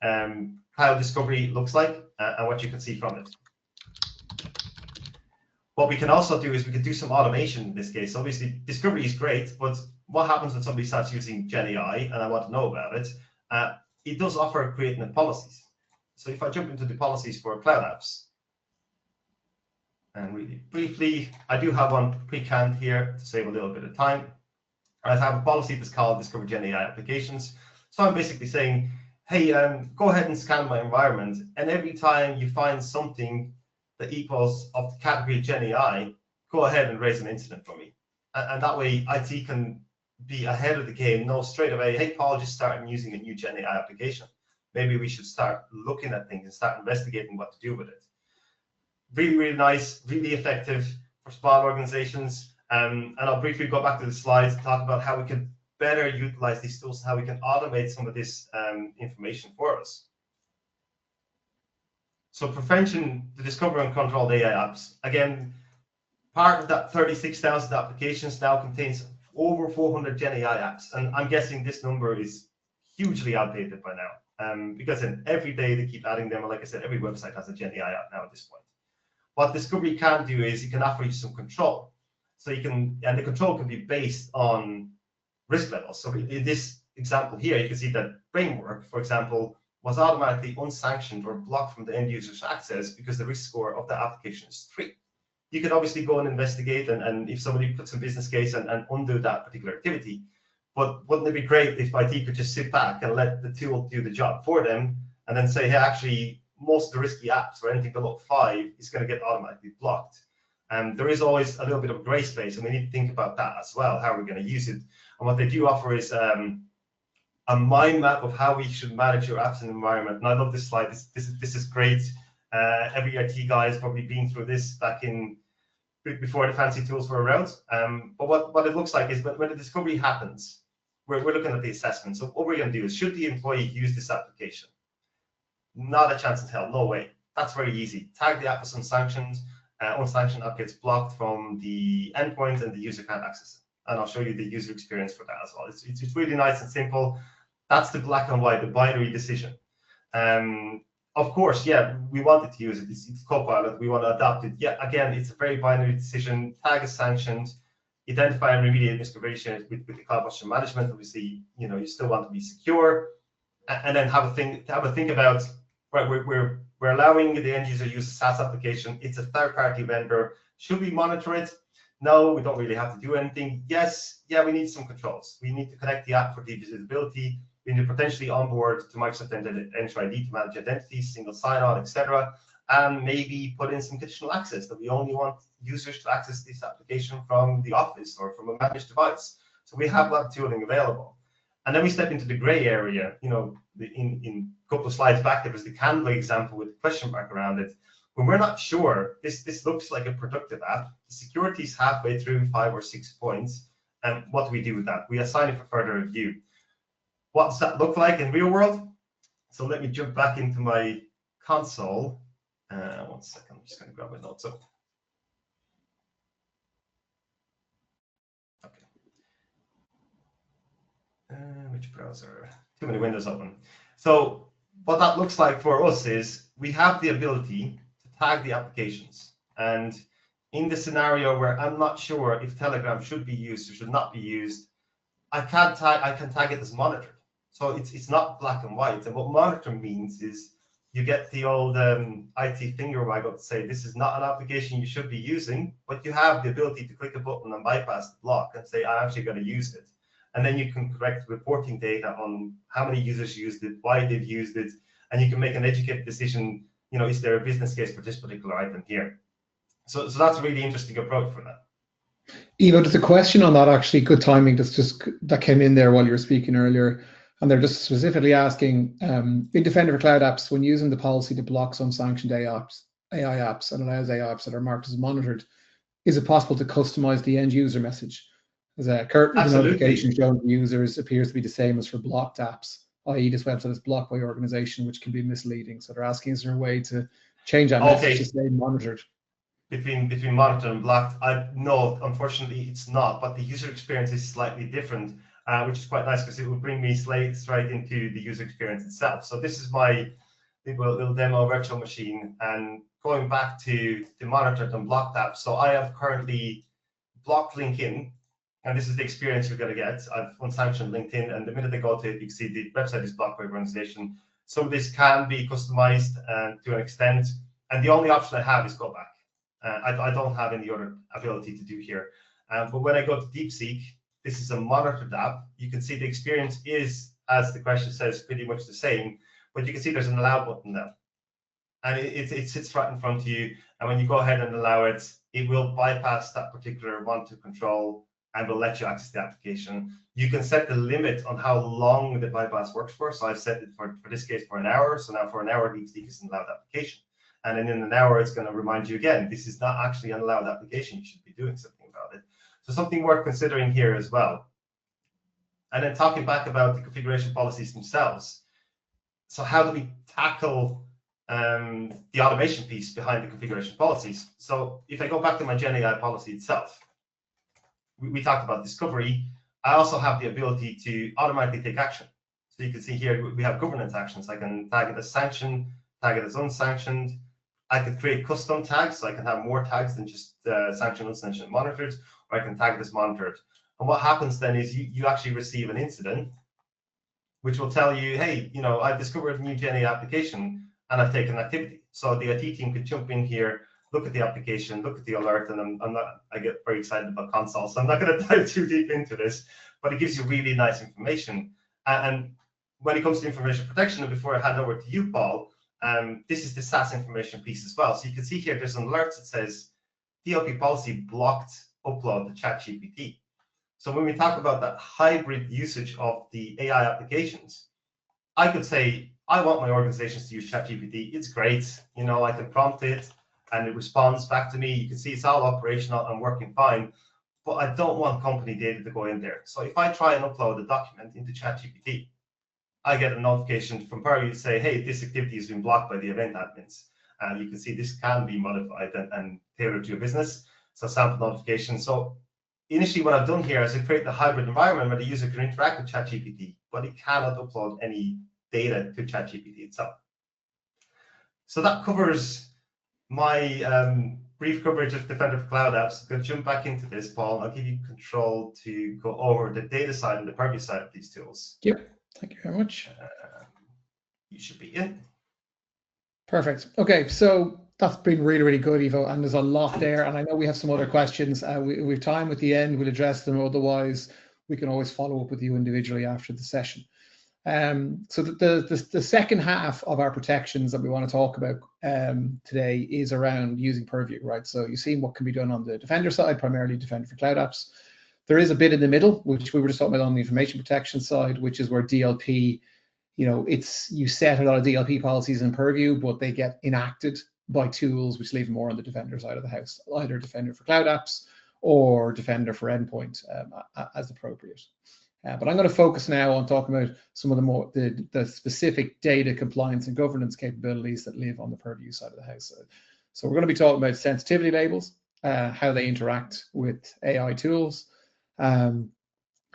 cloud discovery looks like and what you can see from it. What we can also do is we can do some automation in this case. Obviously, discovery is great, but what happens when somebody starts using GenAI and I want to know about it? It does offer creating policies. So if I jump into the policies for cloud apps, and really briefly, I do have one pre-canned here to save a little bit of time. I have a policy that's called Discover GenAI Applications. So I'm basically saying, hey, go ahead and scan my environment, and every time you find something that equals of the category GenAI, go ahead and raise an incident for me. And that way, IT can be ahead of the game, know straight away, hey, Paul just started using a new GenAI application. Maybe we should start looking at things and start investigating what to do with it. Really, really nice, really effective for small organizations. And I'll briefly go back to the slides and talk about how we can better utilize these tools, how we can automate some of this information for us. So prevention to discover and control AI apps. Again, part of that 36,000 applications now contains over 400 GenAI apps. And I'm guessing this number is hugely outdated by now. Because every day they keep adding them. And like I said, every website has a GenAI app now at this point. What Discovery can do is it can offer you some control. So you can, and the control can be based on risk levels. So in this example here, you can see that framework, for example, was automatically unsanctioned or blocked from the end user's access because the risk score of the application is 3. You could obviously go and investigate, and if somebody puts a business case and undo that particular activity. But wouldn't it be great if IT could just sit back and let the tool do the job for them, and then say, hey, actually, most of the risky apps or anything below 5 is going to get automatically blocked. And there is always a little bit of gray space, and we need to think about that as well. How are we going to use it? And what they do offer is a mind map of how we should manage your apps and environment. And I love this slide. This is great. Every IT guy has probably been through this back in before the fancy tools were around. But what it looks like is when the discovery happens, we're looking at the assessment. So what we're going to do is, should the employee use this application? Not a chance in hell, no way. That's very easy. Tag the app as unsanctioned. Unsanctioned app gets blocked from the endpoint and the user can't access it. And I'll show you the user experience for that as well. It's really nice and simple. That's the black and white, the binary decision. Of course, yeah, we wanted to use it. It's Copilot. We want to adapt it. Yeah, again, it's a very binary decision. Tag is sanctioned. Identify and remediate misconfiguration with the cloud posture management. Obviously, you still want to be secure, and then have a think about, right? We're allowing the end user to use a SaaS application. It's a third-party vendor. Should we monitor it? No, we don't really have to do anything. Yes, yeah, we need some controls. We need to connect the app for the visibility. We need to potentially onboard to Microsoft Entra ID to manage identities, single sign-on, etc. And maybe put in some conditional access that we only want users to access this application from the office or from a managed device. So we have that tooling available. And then we step into the gray area. In a couple of slides back, there was the Canva example with a question mark around it. When we're not sure, this looks like a productive app. The security is halfway through 5 or 6 points. And what do we do with that? We assign it for further review. What does that look like in real world? So let me jump back into my console. 1 second, I'm just going to grab my notes up. Okay. Which browser? Too many windows open. So what that looks like for us is we have the ability to tag the applications. And in the scenario where I'm not sure if Telegram should be used or should not be used, I can tag it as monitored. So it's not black and white. And what monitor means is you get the old IT finger waggle to say, this is not an application you should be using, but you have the ability to click a button and bypass the block and say, I'm actually going to use it. And then you can collect reporting data on how many users used it, why they've used it, and you can make an educated decision, is there a business case for this particular item here? So that's a really interesting approach for that. Ivo, there's a question on that, actually, good timing, that came in there while you were speaking earlier. And they're just specifically asking, in Defender for Cloud Apps, when using the policy that blocks unsanctioned AI apps and allows AI apps that are marked as monitored, is it possible to customize the end user message? As currently, the notification shown to users appears to be the same as for blocked apps, i.e. this website is blocked by your organization, which can be misleading. So they're asking, is there a way to change that message to say monitored? Between monitored and blocked, no, unfortunately it's not, but the user experience is slightly different. Which is quite nice because it will bring me straight into the user experience itself. So this is my little demo virtual machine, and going back to the monitored and blocked apps. So I have currently blocked LinkedIn, and this is the experience you're going to get. I've unsanctioned LinkedIn, and the minute they go to it, you can see the website is blocked by organization. So this can be customized to an extent, and the only option I have is go back. I don't have any other ability to do here. But when I go to DeepSeek, this is a monitored app. You can see the experience is, as the question says, pretty much the same, but you can see there's an allow button now. And it sits right in front of you. And when you go ahead and allow it, it will bypass that particular monitor control and will let you access the application. You can set the limit on how long the bypass works for. So I've set it for this case for an hour. So now for an hour, DeepSeek is an allowed application. And then in an hour, it's going to remind you again, this is not actually an allowed application. You should be doing something about it. So something worth considering here as well. And then talking back about the configuration policies themselves. So how do we tackle the automation piece behind the configuration policies? So if I go back to my GenAI policy itself, we talked about discovery. I also have the ability to automatically take action. So you can see here, we have governance actions. I can tag it as sanctioned, tag it as unsanctioned. I could create custom tags, so I can have more tags than just sanctioned, unsanctioned, monitored, or I can tag it as monitored. And what happens then is you actually receive an incident, which will tell you, hey, I've discovered a new GenAI application and I've taken activity. So the IT team could jump in here, look at the application, look at the alert, and I get very excited about console, so I'm not going to dive too deep into this. but it gives you really nice information. And when it comes to information protection, and before I hand over to you, Paul, this is the SaaS information piece as well. So you can see here, there's an alert that says DLP policy blocked upload to ChatGPT. So when we talk about that hybrid usage of the AI applications, I could say, I want my organizations to use ChatGPT. It's great. You know, I can prompt it and it responds back to me. You can see it's all operational and working fine, but I don't want company data to go in there. So if I try and upload a document into ChatGPT, I get a notification from Purview to say, hey, this activity has been blocked by the event admins. And you can see this can be modified and tailored to your business. So sample notification. So initially what I've done here is to create the hybrid environment where the user can interact with ChatGPT, but it cannot upload any data to ChatGPT itself. So that covers my brief coverage of Defender for Cloud Apps. I'm going to jump back into this, Paul. I'll give you control to go over the data side and the Purview side of these tools. Yep, thank you very much. You should be in. Perfect. Okay, so that's been really, really good, Ivo, and there's a lot there, and I know we have some other questions. We have time at the end, we'll address them, otherwise we can always follow up with you individually after the session. So the second half of our protections that we want to talk about today is around using Purview, right? So you've seen what can be done on the Defender side, primarily Defender for Cloud Apps. There is a bit in the middle, which we were just talking about on the information protection side, which is where DLP, you know, you set a lot of DLP policies in Purview, but they get enacted by tools which leave more on the Defender side of the house, either Defender for Cloud Apps or Defender for Endpoint as appropriate. But I'm going to focus now on talking about some of the specific data compliance and governance capabilities that live on the Purview side of the house. So we're going to be talking about sensitivity labels, how they interact with AI tools, and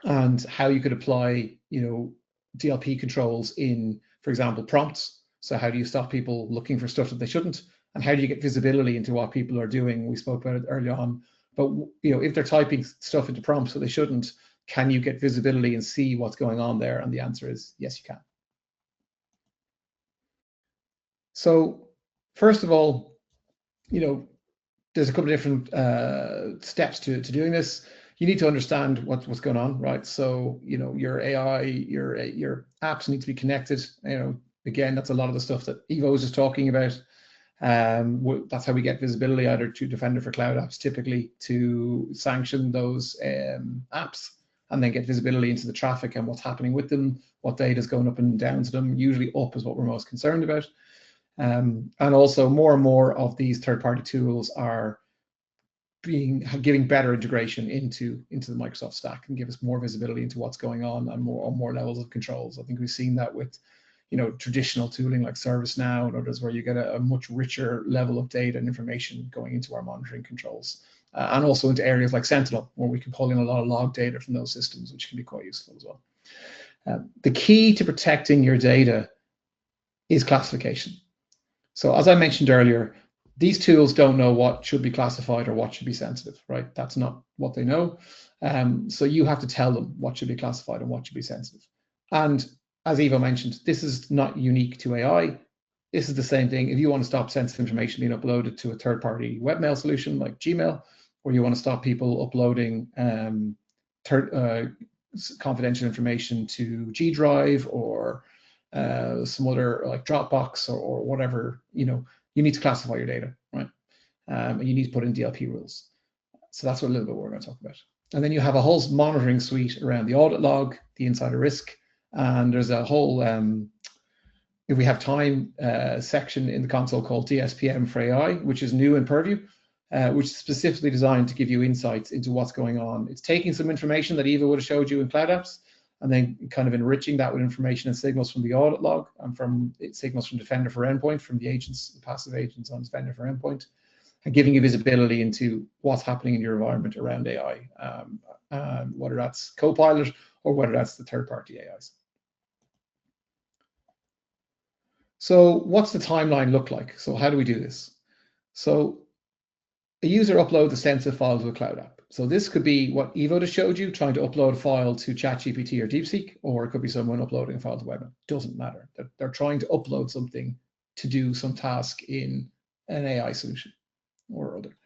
how you could apply, you know, DLP controls in, for example, prompts. So how do you stop people looking for stuff that they shouldn't? And how do you get visibility into what people are doing? We spoke about it early on. But, you know, if they're typing stuff into prompts that they shouldn't, can you get visibility and see what's going on there? And the answer is yes, you can. So first of all, you know, there's a couple of different steps to doing this. You need to understand what's going on, right? So, you know, your AI, your apps need to be connected. You know, again, that's a lot of the stuff that Ivo was just talking about. That's how we get visibility, either to Defender for Cloud Apps, typically to sanction those apps, and then get visibility into the traffic and what's happening with them, what data is going up and down to them. Usually up is what we're most concerned about. And also more and more of these third-party tools are giving better integration into the Microsoft stack and give us more visibility into what's going on and more levels of controls. I think we've seen that with, you know, traditional tooling like ServiceNow and others, where you get a much richer level of data and information going into our monitoring controls, and also into areas like Sentinel, where we can pull in a lot of log data from those systems, which can be quite useful as well. The key to protecting your data is classification. So as I mentioned earlier, these tools don't know what should be classified or what should be sensitive, right? That's not what they know. So you have to tell them what should be classified and what should be sensitive. And as Ivo mentioned, this is not unique to AI. This is the same thing. If you want to stop sensitive information being uploaded to a third-party webmail solution like Gmail, or you want to stop people uploading confidential information to G Drive or some other like Dropbox or whatever, you know, you need to classify your data, right? And you need to put in DLP rules. So that's what a little bit we're going to talk about. And then you have a whole monitoring suite around the audit log, the insider risk, and there's a whole, if we have time, section in the console called DSPM for AI, which is new in Purview, which is specifically designed to give you insights into what's going on. It's taking some information that Eva would have showed you in Cloud Apps, and then kind of enriching that with information and signals from the audit log and from signals from Defender for Endpoint, from the agents, the passive agents on Defender for Endpoint, and giving you visibility into what's happening in your environment around AI, whether that's Copilot or whether that's the third-party AIs. So what's the timeline look like? So how do we do this? So a user uploads a sensitive file to a Cloud App. So this could be what Ivo just showed you, trying to upload a file to ChatGPT or DeepSeek, or it could be someone uploading a file to webmail. Doesn't matter. They're trying to upload something to do some task in an AI solution or other.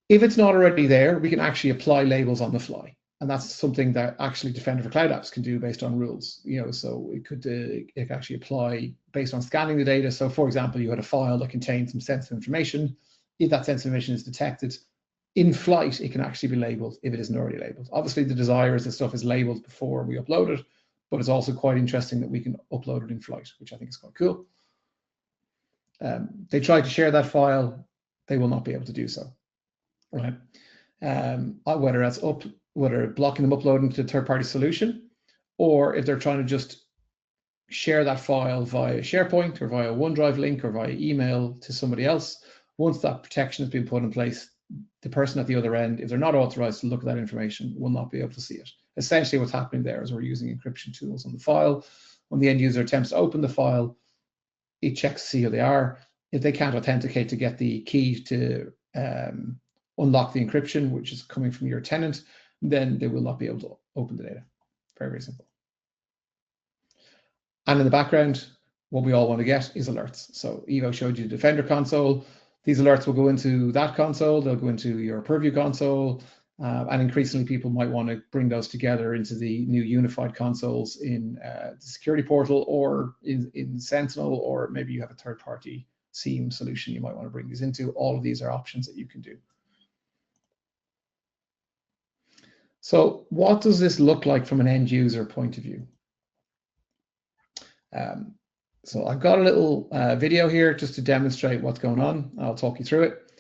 If it's not already there, we can actually apply labels on the fly. And that's something that actually Defender for Cloud Apps can do based on rules. So it could actually apply based on scanning the data. So for example, you had a file that contained some sensitive information. If that sensitive information is detected in flight, it can actually be labeled if it isn't already labeled. Obviously, the desire is that stuff is labeled before we upload it, but it's also quite interesting that we can upload it in flight, which I think is quite cool. They try to share that file, they will not be able to do so, right? Whether blocking them uploading to a third-party solution, or if they're trying to just share that file via SharePoint or via OneDrive link or via email to somebody else. Once that protection has been put in place, the person at the other end, if they're not authorized to look at that information, will not be able to see it. Essentially what's happening there is we're using encryption tools on the file. When the end user attempts to open the file, it checks to see who they are. If they can't authenticate to get the key to unlock the encryption, which is coming from your tenant, then they will not be able to open the data. Very, very simple. And in the background, what we all want to get is alerts. So Evo showed you the Defender console. These alerts will go into that console. They'll go into your Purview console. And increasingly, people might want to bring those together into the new unified consoles in the security portal or in Sentinel, or maybe you have a third-party SIEM solution you might want to bring these into. All of these are options that you can do. So what does this look like from an end user point of view? So I've got a little video here just to demonstrate what's going on. I'll talk you through it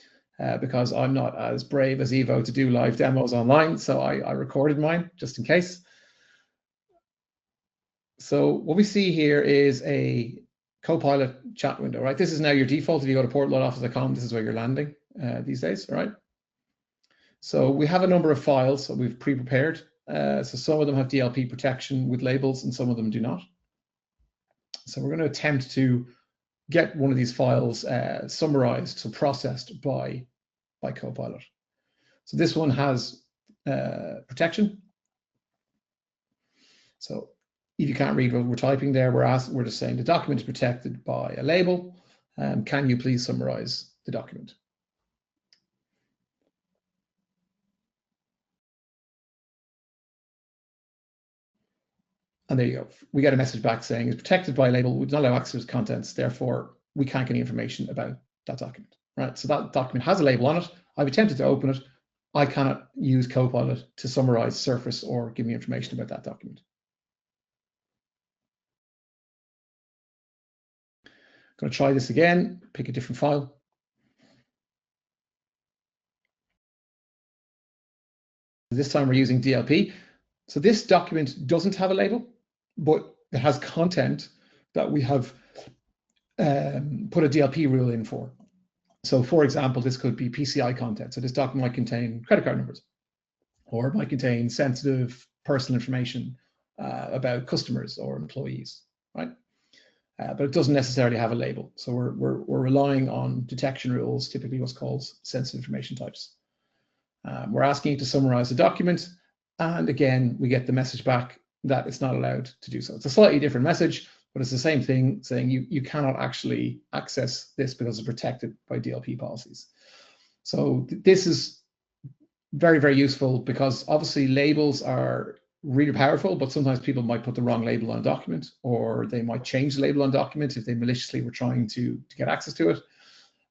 because I'm not as brave as Evo to do live demos online. So I recorded mine just in case. So what we see here is a Copilot chat window, right? This is now your default. If you go to portloadoffice.com, this is where you're landing these days, right? So we have a number of files that we've pre-prepared. So some of them have DLP protection with labels and some of them do not. So we're going to attempt to get one of these files summarized, so processed by Copilot. So this one has protection. So if you can't read what we're typing there, we're just saying the document is protected by a label. Can you please summarize the document? And there you go. We get a message back saying it's protected by a label. We do not allow access to contents. Therefore, we can't get any information about that document, right? So that document has a label on it. I've attempted to open it. I cannot use Copilot to summarize, surface, or give me information about that document. I'm going to try this again, pick a different file. This time we're using DLP. So this document doesn't have a label, but it has content that we have put a DLP rule in for. So for example, this could be PCI content. So this document might contain credit card numbers, or it might contain sensitive personal information about customers or employees, right? But it doesn't necessarily have a label. So we're relying on detection rules, typically what's called sensitive information types. We're asking you to summarize the document. And again, we get the message back that it's not allowed to do so. It's a slightly different message, but it's the same thing saying you cannot actually access this because it's protected by DLP policies. So this is very, very useful because obviously labels are really powerful, but sometimes people might put the wrong label on a document, or they might change the label on documents if they maliciously were trying to get access to it.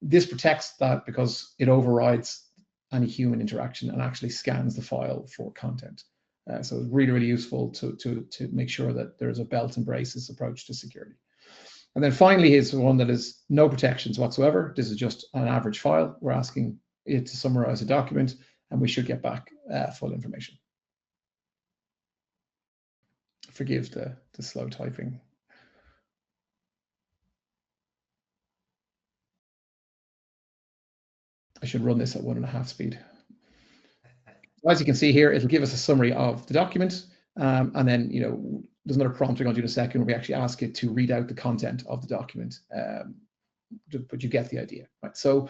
This protects that because it overrides any human interaction and actually scans the file for content. So it's really, really useful to make sure that there's a belt and braces approach to security. And then finally, here's one that is no protections whatsoever. This is just an average file. We're asking it to summarize a document, and we should get back full information. Forgive the slow typing. I should run this at 1.5 speed. As you can see here, it'll give us a summary of the document. And then, there's another prompt we're going to do in a second where we actually ask it to read out the content of the document. But you get the idea, right? So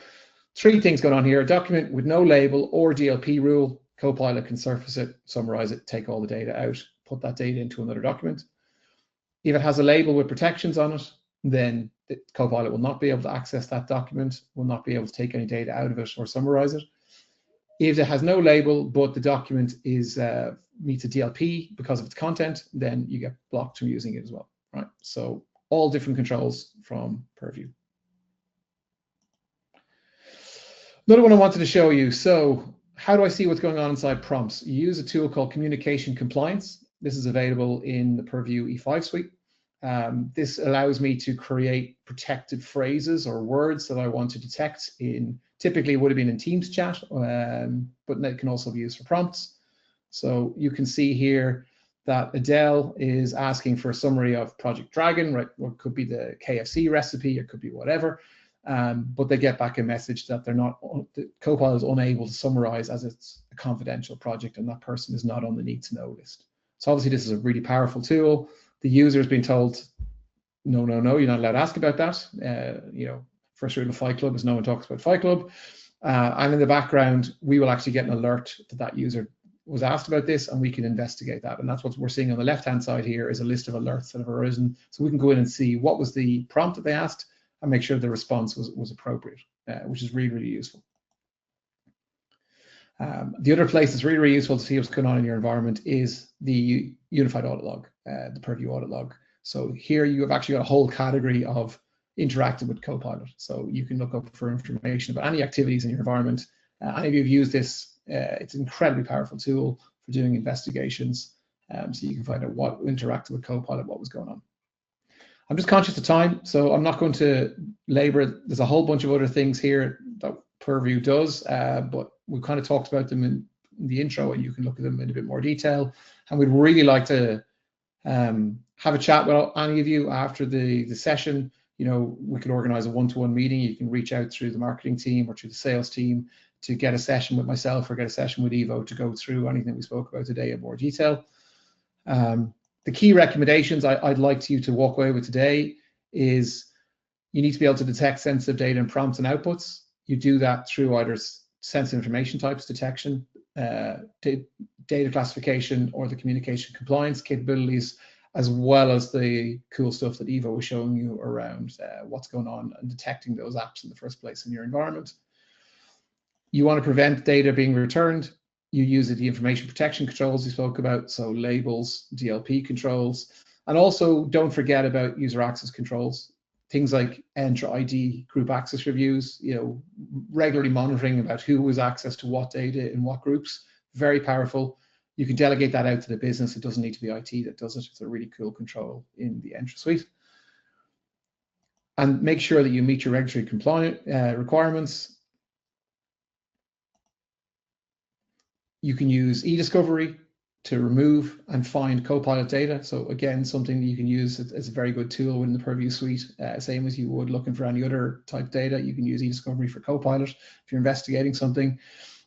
3 things going on here: a document with no label or DLP rule. Copilot can surface it, summarize it, take all the data out, put that data into another document. If it has a label with protections on it, then the Copilot will not be able to access that document, will not be able to take any data out of it or summarize it. If it has no label, but the document is meets a DLP because of its content, then you get blocked from using it as well, right? So all different controls from Purview. Another one I wanted to show you. So how do I see what's going on inside prompts? You use a tool called Communication Compliance. This is available in the Purview E5 suite. This allows me to create protected phrases or words that I want to detect in, typically it would have been in Teams chat, but it can also be used for prompts. So you can see here that Adele is asking for a summary of Project Dragon, right? What could be the KFC recipe, it could be whatever. But they get back a message that they're not, the Copilot is unable to summarize as it's a confidential project and that person is not on the need to know list. So obviously this is a really powerful tool. The user has been told, no, you're not allowed to ask about that. You know, first rule of Fight Club is no one talks about Fight Club. And in the background, we will actually get an alert that that user was asked about this and we can investigate that. And that's what we're seeing on the left-hand side here is a list of alerts that have arisen. So we can go in and see what was the prompt that they asked and make sure the response was appropriate, which is really, really useful. The other place that's really, really useful to see what's going on in your environment is the unified audit log, the Purview audit log. So here you have actually got a whole category of interacting with Copilot. So you can look up for information about any activities in your environment. Any of you have used this, it's an incredibly powerful tool for doing investigations. So you can find out what interacted with Copilot, what was going on. I'm just conscious of time, so I'm not going to labor it. There's a whole bunch of other things here that Purview does, but we kind of talked about them in the intro, and you can look at them in a bit more detail. And we'd really like to have a chat with any of you after the session. You know, we could organize a one-to-one meeting. You can reach out through the marketing team or through the sales team to get a session with myself or get a session with Evo to go through anything we spoke about today in more detail. The key recommendations I'd like you to walk away with today is you need to be able to detect sensitive data and prompts and outputs. You do that through either sensitive information types detection, data classification, or the communication compliance capabilities, as well as the cool stuff that Evo was showing you around what's going on and detecting those apps in the first place in your environment. You want to prevent data being returned. You use the information protection controls we spoke about, so labels, DLP controls, and also don't forget about user access controls, things like Entra ID group access reviews, you know, regularly monitoring about who has access to what data in what groups, very powerful. You can delegate that out to the business. It doesn't need to be IT that does it. It's a really cool control in the Entra suite. And make sure that you meet your regulatory compliant requirements. You can use eDiscovery to remove and find Copilot data. So again, something that you can use as a very good tool within the Purview suite, same as you would looking for any other type data. You can use eDiscovery for Copilot if you're investigating something.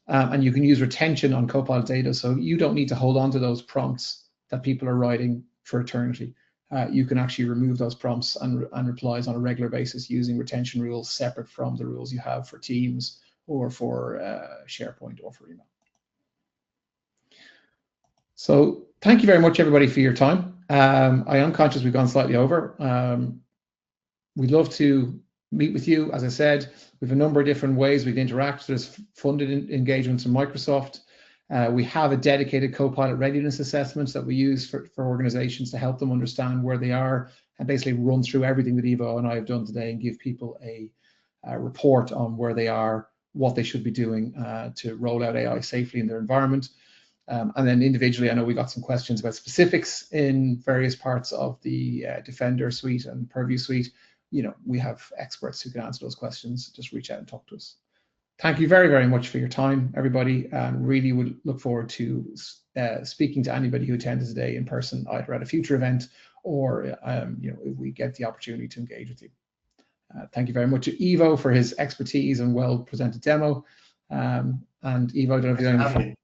And you can use retention on Copilot data. So you don't need to hold on to those prompts that people are writing for eternity. You can actually remove those prompts and replies on a regular basis using retention rules separate from the rules you have for Teams or for SharePoint or for email. So thank you very much, everybody, for your time. I am conscious we've gone slightly over. We'd love to meet with you. As I said, we have a number of different ways we can interact. There's funded engagements from Microsoft. We have a dedicated Copilot readiness assessment that we use for organizations to help them understand where they are and basically run through everything that Evo and I have done today and give people a report on where they are, what they should be doing to roll out AI safely in their environment. And then individually, I know we got some questions about specifics in various parts of the Defender suite and Purview suite. You know, we have experts who can answer those questions. Just reach out and talk to us. Thank you very, very much for your time, everybody. And really would look forward to speaking to anybody who attended today in person, either at a future event or, you know, if we get the opportunity to engage with you. Thank you very much to Evo for his expertise and well-presented demo. And Evo, I don't know if you have any.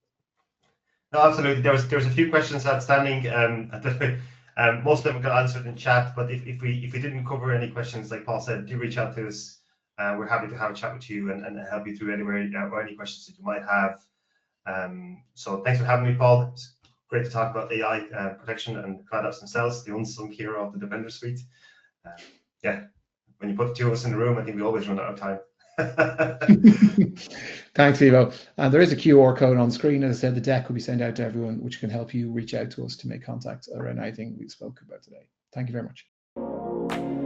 No, absolutely. There was a few questions outstanding. Most of them got answered in chat, but if we didn't cover any questions, like Paul said, do reach out to us. We're happy to have a chat with you and help you through anywhere or any questions that you might have. So thanks for having me, Paul. It's great to talk about AI protection and cloud apps themselves, the unsung hero of the Defender suite. Yeah, when you put the two of us in the room, I think we always run out of time. Thanks, Ivo. And there is a QR code on screen. As I said, the deck will be sent out to everyone, which can help you reach out to us to make contact around anything we spoke about today. Thank you very much.